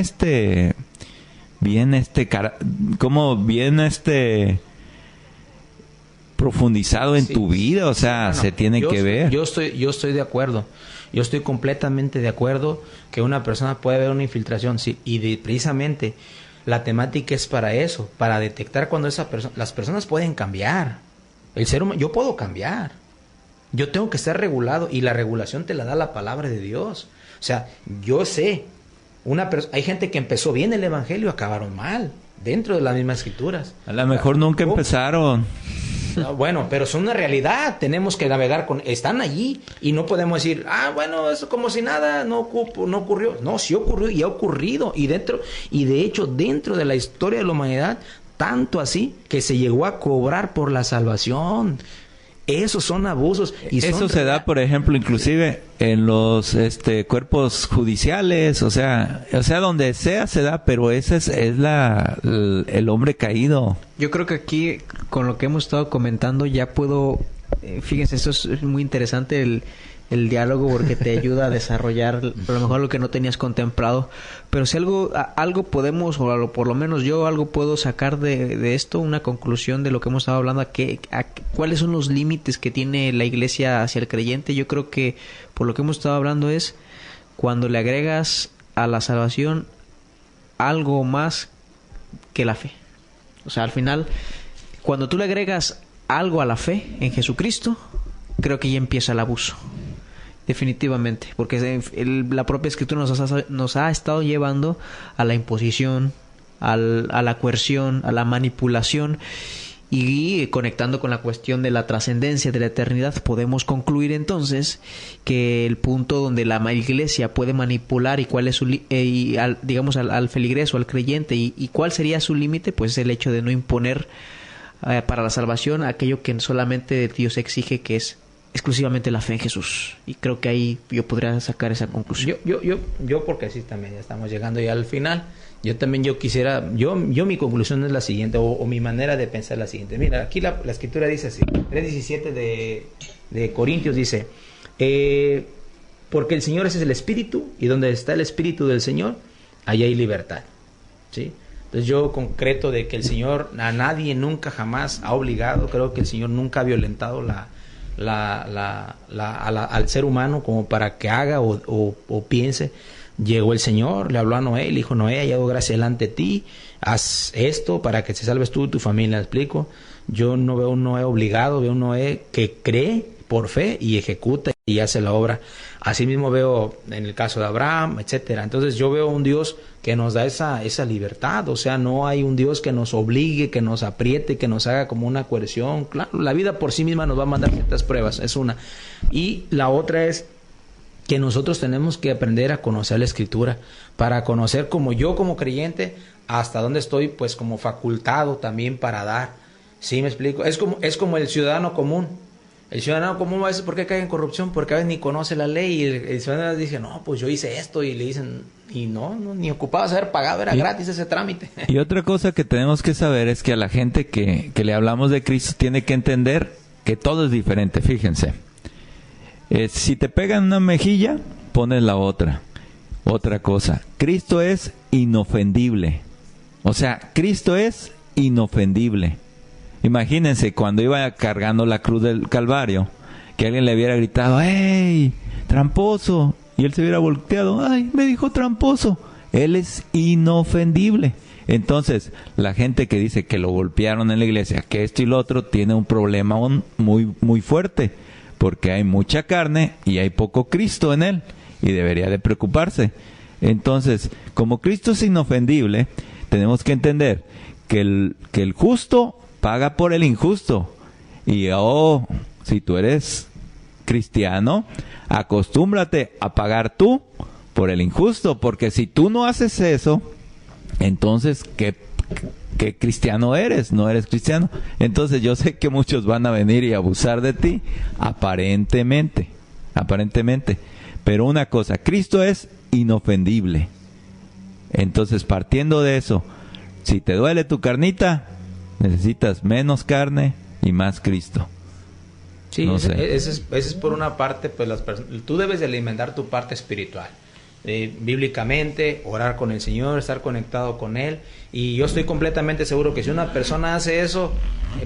profundizado en tu vida. O sea, se tiene que ver. Yo estoy de acuerdo. Yo estoy completamente de acuerdo que una persona puede haber una infiltración, sí, y precisamente la temática es para eso, para detectar cuando las personas pueden cambiar. El ser humano, yo puedo cambiar. Yo tengo que estar regulado y la regulación te la da la palabra de Dios. O sea, yo sé, hay gente que empezó bien el evangelio y acabaron mal dentro de las mismas escrituras. A lo mejor nunca empezaron. No, bueno, pero son una realidad. Tenemos que navegar están allí y no podemos decir, bueno, eso como si nada no ocurrió. No, sí ocurrió y ha ocurrido. Y de hecho, dentro de la historia de la humanidad, tanto así que se llegó a cobrar por la salvación. Esos son abusos. Y eso se da, por ejemplo, inclusive en los cuerpos judiciales, o sea, donde sea se da, pero ese es el hombre caído. Yo creo que aquí, con lo que hemos estado comentando, ya puedo... fíjense, esto es muy interesante el diálogo, porque te ayuda a desarrollar a lo mejor lo que no tenías contemplado. Pero si algo podemos, o por lo menos yo algo puedo sacar de esto, una conclusión de lo que hemos estado hablando, cuáles son los límites que tiene la iglesia hacia el creyente. Yo creo que por lo que hemos estado hablando es cuando le agregas a la salvación algo más que la fe. O sea, al final, cuando tú le agregas algo a la fe en Jesucristo, creo que ya empieza el abuso. Definitivamente, porque la propia escritura nos ha estado llevando a la imposición, a la coerción, a la manipulación, y conectando con la cuestión de la trascendencia de la eternidad, podemos concluir entonces que el punto donde la iglesia puede manipular y cuál es digamos al feligreso, al creyente, y cuál sería su límite, pues es el hecho de no imponer para la salvación aquello que solamente Dios exige, que es exclusivamente la fe en Jesús. Y creo que ahí yo podría sacar esa conclusión. Yo porque sí, también ya estamos llegando ya al final. Yo quisiera, mi conclusión es la siguiente, o mi manera de pensar es la siguiente. Mira, aquí la escritura dice así, 3:17 de Corintios dice, porque el Señor es el Espíritu, y donde está el Espíritu del Señor, allá hay libertad. ¿Sí? Entonces yo concreto de que el Señor a nadie nunca jamás ha obligado, creo que el Señor nunca ha violentado al ser humano como para que haga o piense. Llegó el Señor, le habló a Noé, le dijo: Noé, ha hallado gracia delante de ti, haz esto para que te salves tú y tu familia. ¿Me explico? Yo no veo un Noé obligado, veo un Noé que cree por fe y ejecuta y hace la obra. Asimismo veo en el caso de Abraham, etcétera. Entonces yo veo un Dios que nos da esa libertad. O sea, no hay un Dios que nos obligue, que nos apriete, que nos haga como una coerción. Claro, la vida por sí misma nos va a mandar ciertas pruebas, es una. Y la otra es que nosotros tenemos que aprender a conocer la Escritura para conocer, como yo como creyente, hasta dónde estoy pues como facultado también para dar. ¿Sí me explico? Es como el ciudadano común. El ciudadano común a veces, ¿por qué cae en corrupción? Porque a veces ni conoce la ley y el ciudadano dice: no, pues yo hice esto, y le dicen, y no ni ocupaba de ser pagado, era gratis ese trámite. Y otra cosa que tenemos que saber es que a la gente que le hablamos de Cristo tiene que entender que todo es diferente. Fíjense, si te pegan una mejilla, pones la otra. Otra cosa, Cristo es inofendible. O sea, Cristo es inofendible. Imagínense cuando iba cargando la cruz del Calvario, que alguien le hubiera gritado: ¡Ey, tramposo! Y él se hubiera volteado: ¡Ay, me dijo tramposo! Él es inofendible. Entonces, la gente que dice que lo golpearon en la iglesia, que esto y lo otro, tiene un problema muy, muy fuerte, porque hay mucha carne y hay poco Cristo en él, y debería de preocuparse. Entonces, como Cristo es inofendible, tenemos que entender que el justo paga por el injusto. Y si tú eres cristiano, acostúmbrate a pagar tú por el injusto, porque si tú no haces eso, entonces ¿qué cristiano eres? No eres cristiano. Entonces yo sé que muchos van a venir y abusar de ti, aparentemente, pero una cosa, Cristo es inofendible. Entonces, partiendo de eso, si te duele tu carnita, necesitas menos carne y más Cristo. Sí, no sé. Ese es por una parte, pues tú debes de alimentar tu parte espiritual. Bíblicamente, orar con el Señor, estar conectado con Él. Y yo estoy completamente seguro que si una persona hace eso,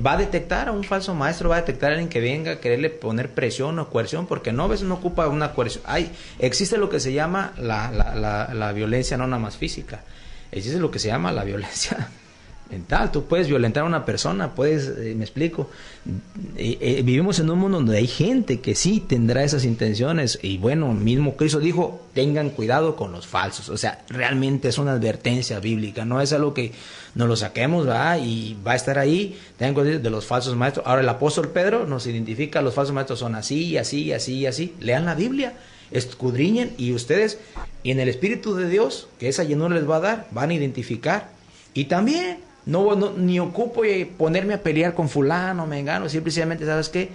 va a detectar a un falso maestro, va a detectar a alguien que venga a quererle poner presión o coerción, porque no, a veces no ocupa una coerción. Existe lo que se llama la violencia no nada más física, existe lo que se llama la violencia mental. Tú puedes violentar a una persona, me explico. Vivimos en un mundo donde hay gente que sí tendrá esas intenciones, y bueno, mismo Cristo dijo: tengan cuidado con los falsos. O sea, realmente es una advertencia bíblica, no es algo que nos lo saquemos, ¿verdad? Y va a estar ahí. Tengan cuidado de los falsos maestros. Ahora el apóstol Pedro nos identifica: los falsos maestros son así, así, así, así. Lean la Biblia, escudriñen, y ustedes, y en el Espíritu de Dios, que esa llenura les va a dar, van a identificar. Y también ni ocupo ponerme a pelear con fulano, mengano. Simplemente, ¿sabes qué?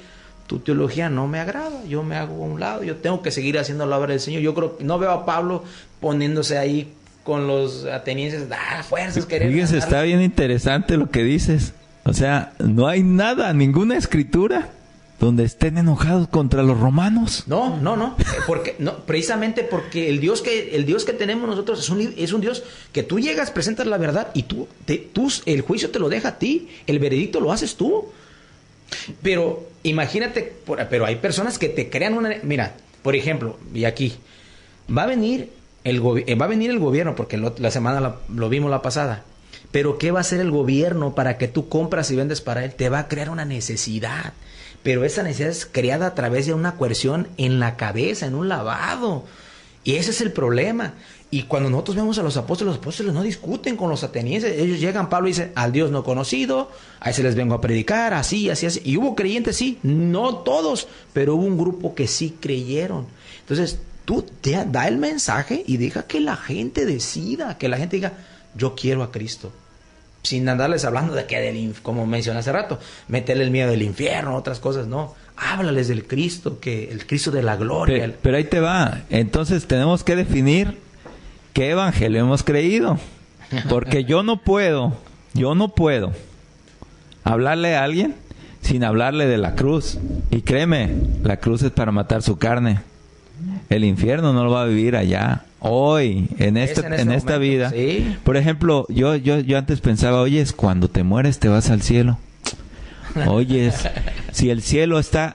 Tu teología no me agrada, yo me hago a un lado, yo tengo que seguir haciendo la obra del Señor. Yo creo que no veo a Pablo poniéndose ahí con los atenienses, fuerzas, querer. Fíjense, está bien interesante lo que dices. O sea, no hay nada, ninguna escritura donde estén enojados contra los romanos. No, precisamente porque el Dios que tenemos nosotros es un Dios que tú llegas, presentas la verdad, y tú el juicio te lo deja a ti, el veredicto lo haces tú. Pero imagínate, pero hay personas que te crean mira, por ejemplo, y aquí va a venir el gobierno, porque la semana lo vimos la pasada. Pero ¿qué va a hacer el gobierno para que tú compras y vendes para él? Te va a crear una necesidad. Pero esa necesidad es creada a través de una coerción en la cabeza, en un lavado. Y ese es el problema. Y cuando nosotros vemos a los apóstoles no discuten con los atenienses. Ellos llegan, Pablo dice: al Dios no conocido, a ese les vengo a predicar, así, así, así. Y hubo creyentes, sí, no todos, pero hubo un grupo que sí creyeron. Entonces, tú da el mensaje y deja que la gente decida, que la gente diga: yo quiero a Cristo. Sin andarles hablando de que como mencioné hace rato, meterle el miedo del infierno, otras cosas, no. Háblales del Cristo, que el Cristo de la gloria. Pero ahí te va. Entonces tenemos que definir qué evangelio hemos creído. Porque yo no puedo hablarle a alguien sin hablarle de la cruz. Y créeme, la cruz es para matar su carne. El infierno no lo va a vivir allá. Hoy, en esta momento, vida. sí. Por ejemplo, yo antes pensaba, oyes, cuando te mueres te vas al cielo. Oyes, si el cielo está...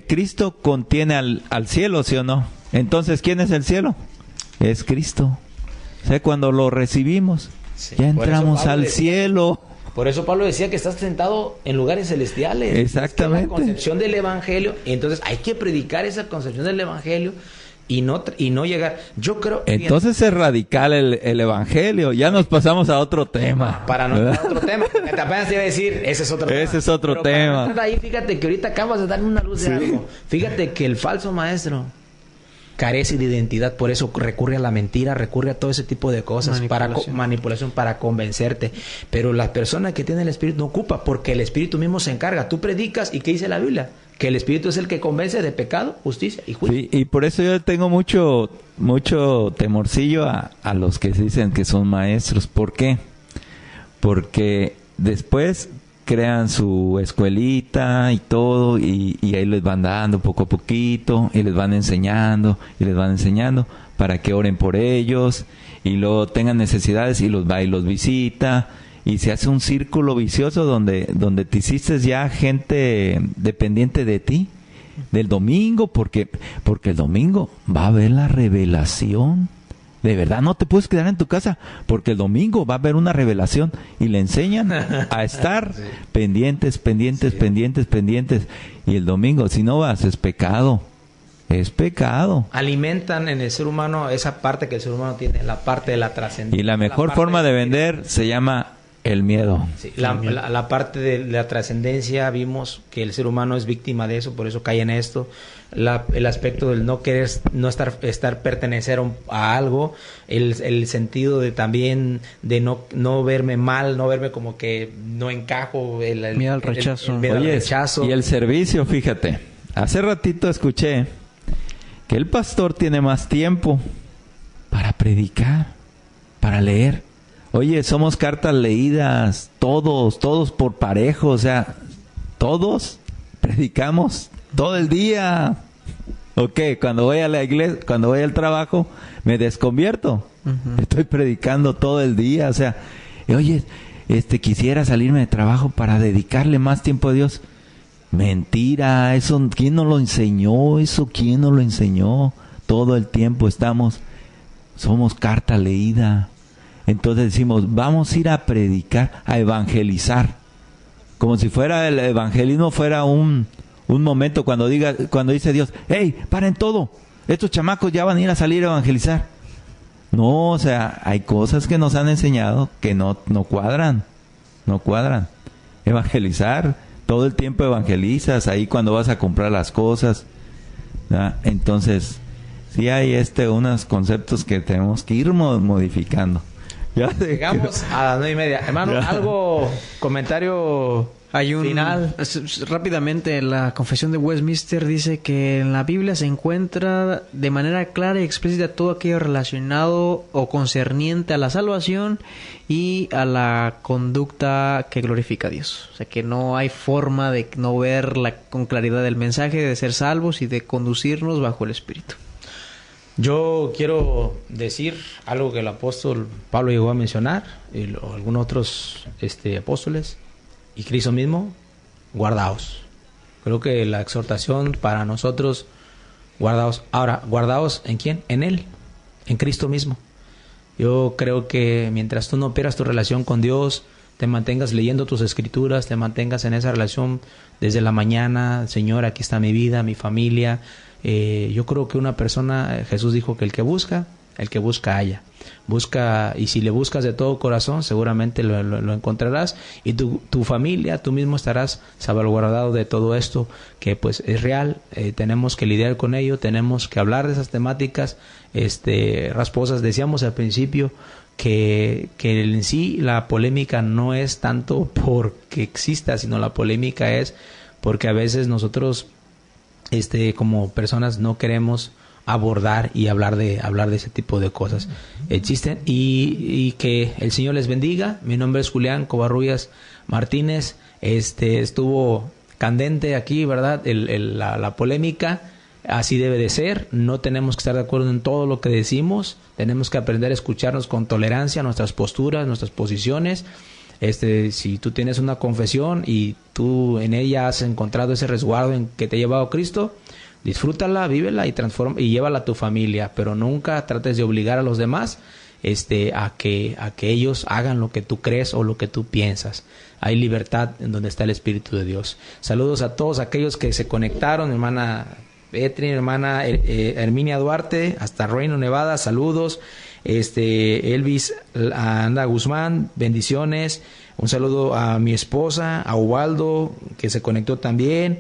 Cristo contiene al cielo, ¿sí o no? Entonces, ¿quién es el cielo? Es Cristo. O sea, cuando lo recibimos, Sí. ya Por eso entramos Pablo al decía- cielo. Por eso Pablo decía que estás sentado en lugares celestiales. Exactamente. Es que la concepción del evangelio, entonces hay que predicar esa concepción del evangelio y no llegar. Yo creo. Entonces es radical el evangelio. Ya nos pasamos a otro tema. Para no ¿verdad? entrar a otro tema, porque apenas te iba a decir, ese es otro tema. Ese es otro Pero para tema. no entrar ahí, fíjate que ahorita acabas de darme una luz de algo. Fíjate que el falso maestro carece de identidad, por eso recurre a la mentira, recurre a todo ese tipo de cosas, manipulación para convencerte. Pero la persona que tiene el Espíritu no ocupa, porque el Espíritu mismo se encarga. Tú predicas, ¿y qué dice la Biblia? Que el Espíritu es el que convence de pecado, justicia y juicio. Sí, y por eso yo tengo mucho temorcillo a los que dicen que son maestros. ¿Por qué? Porque después crean su escuelita y todo, y ahí les van dando poco a poquito, y les van enseñando para que oren por ellos, y luego tengan necesidades y los va y los visita, y se hace un círculo vicioso donde te hiciste ya gente dependiente de ti, del domingo, porque el domingo va a haber la revelación. De verdad, no te puedes quedar en tu casa, porque el domingo va a haber una revelación y le enseñan a estar pendientes. Y el domingo, si no vas, es pecado. Es pecado. Alimentan en el ser humano esa parte que el ser humano tiene, la parte de la trascendencia. Y la mejor forma de vender se llama el miedo. Sí, la parte de la trascendencia, vimos que el ser humano es víctima de eso, por eso cae en esto. El aspecto del no querer, no estar pertenecer a algo, el sentido de también de no verme mal, no verme como que no encajo, miedo al rechazo. el miedo al Oye, rechazo. y el servicio, fíjate, hace ratito escuché que el pastor tiene más tiempo para predicar, para leer. Oye, somos cartas leídas, todos por parejo, o sea, todos predicamos todo el día. Ok, cuando voy a la iglesia, cuando voy al trabajo, me desconvierto. Estoy predicando todo el día, o sea, oye, quisiera salirme de trabajo para dedicarle más tiempo a Dios. Mentira, eso, ¿quién nos lo enseñó? ¿Quién nos lo enseñó? Todo el tiempo somos carta leída. Entonces decimos, vamos a ir a predicar, a evangelizar. Como si fuera el evangelismo fuera un momento cuando dice Dios, hey, paren todo, estos chamacos ya van a ir a salir a evangelizar. No, o sea, hay cosas que nos han enseñado que no cuadran. Evangelizar, todo el tiempo evangelizas, ahí cuando vas a comprar las cosas, ¿verdad? Entonces, sí hay unos conceptos que tenemos que ir modificando. Llegamos a las 9:30. Hermano, comentario final. Rápidamente, la Confesión de Westminster dice que en la Biblia se encuentra de manera clara y explícita todo aquello relacionado o concerniente a la salvación y a la conducta que glorifica a Dios. O sea, que no hay forma de no ver con claridad el mensaje de ser salvos y de conducirnos bajo el Espíritu. Yo quiero decir algo que el apóstol Pablo llegó a mencionar, y algunos otros apóstoles, y Cristo mismo, guardaos. Creo que la exhortación para nosotros, guardaos. Ahora, ¿guardaos en quién? En Él, en Cristo mismo. Yo creo que mientras tú no pierdas tu relación con Dios, te mantengas leyendo tus escrituras, te mantengas en esa relación desde la mañana, Señor, aquí está mi vida, mi familia. Yo creo que una persona, Jesús dijo que el que busca halla. Busca, y si le buscas de todo corazón, seguramente lo encontrarás, y tu familia, tú mismo estarás salvaguardado de todo esto que pues es real. Tenemos que lidiar con ello, tenemos que hablar de esas temáticas rasposas. Decíamos al principio que en sí la polémica no es tanto porque exista, sino la polémica es porque a veces nosotros como personas no queremos abordar y hablar de ese tipo de cosas. Existen, y que el Señor les bendiga. Mi nombre es Julián Covarrubias Martínez. Estuvo candente aquí, ¿verdad? La polémica. Así debe de ser. No tenemos que estar de acuerdo en todo lo que decimos. Tenemos que aprender a escucharnos con tolerancia, nuestras posturas, nuestras posiciones. Si tú tienes una confesión y tú en ella has encontrado ese resguardo en que te ha llevado Cristo, disfrútala, vívela y transforma y llévala a tu familia, pero nunca trates de obligar a los demás a que ellos hagan lo que tú crees o lo que tú piensas. Hay libertad en donde está el Espíritu de Dios. Saludos a todos aquellos que se conectaron, hermana Petri, hermana Herminia Duarte, hasta Reno, Nevada, saludos. Elvis Anda Guzmán, bendiciones. Un saludo a mi esposa, a Ubaldo, que se conectó también.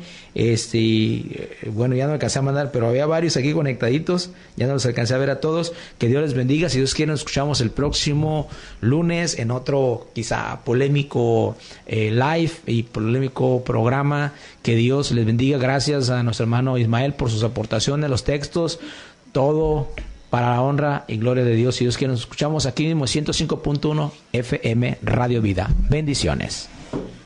Bueno, ya no alcancé a mandar, pero había varios aquí conectaditos. Ya no los alcancé a ver a todos. Que Dios les bendiga. Si Dios quiere, nos escuchamos el próximo lunes en otro quizá polémico live y polémico programa. Que Dios les bendiga. Gracias a nuestro hermano Ismael por sus aportaciones, los textos, todo para la honra y gloria de Dios. Si Dios quiere, nos escuchamos aquí mismo 105.1 FM Radio Vida. Bendiciones.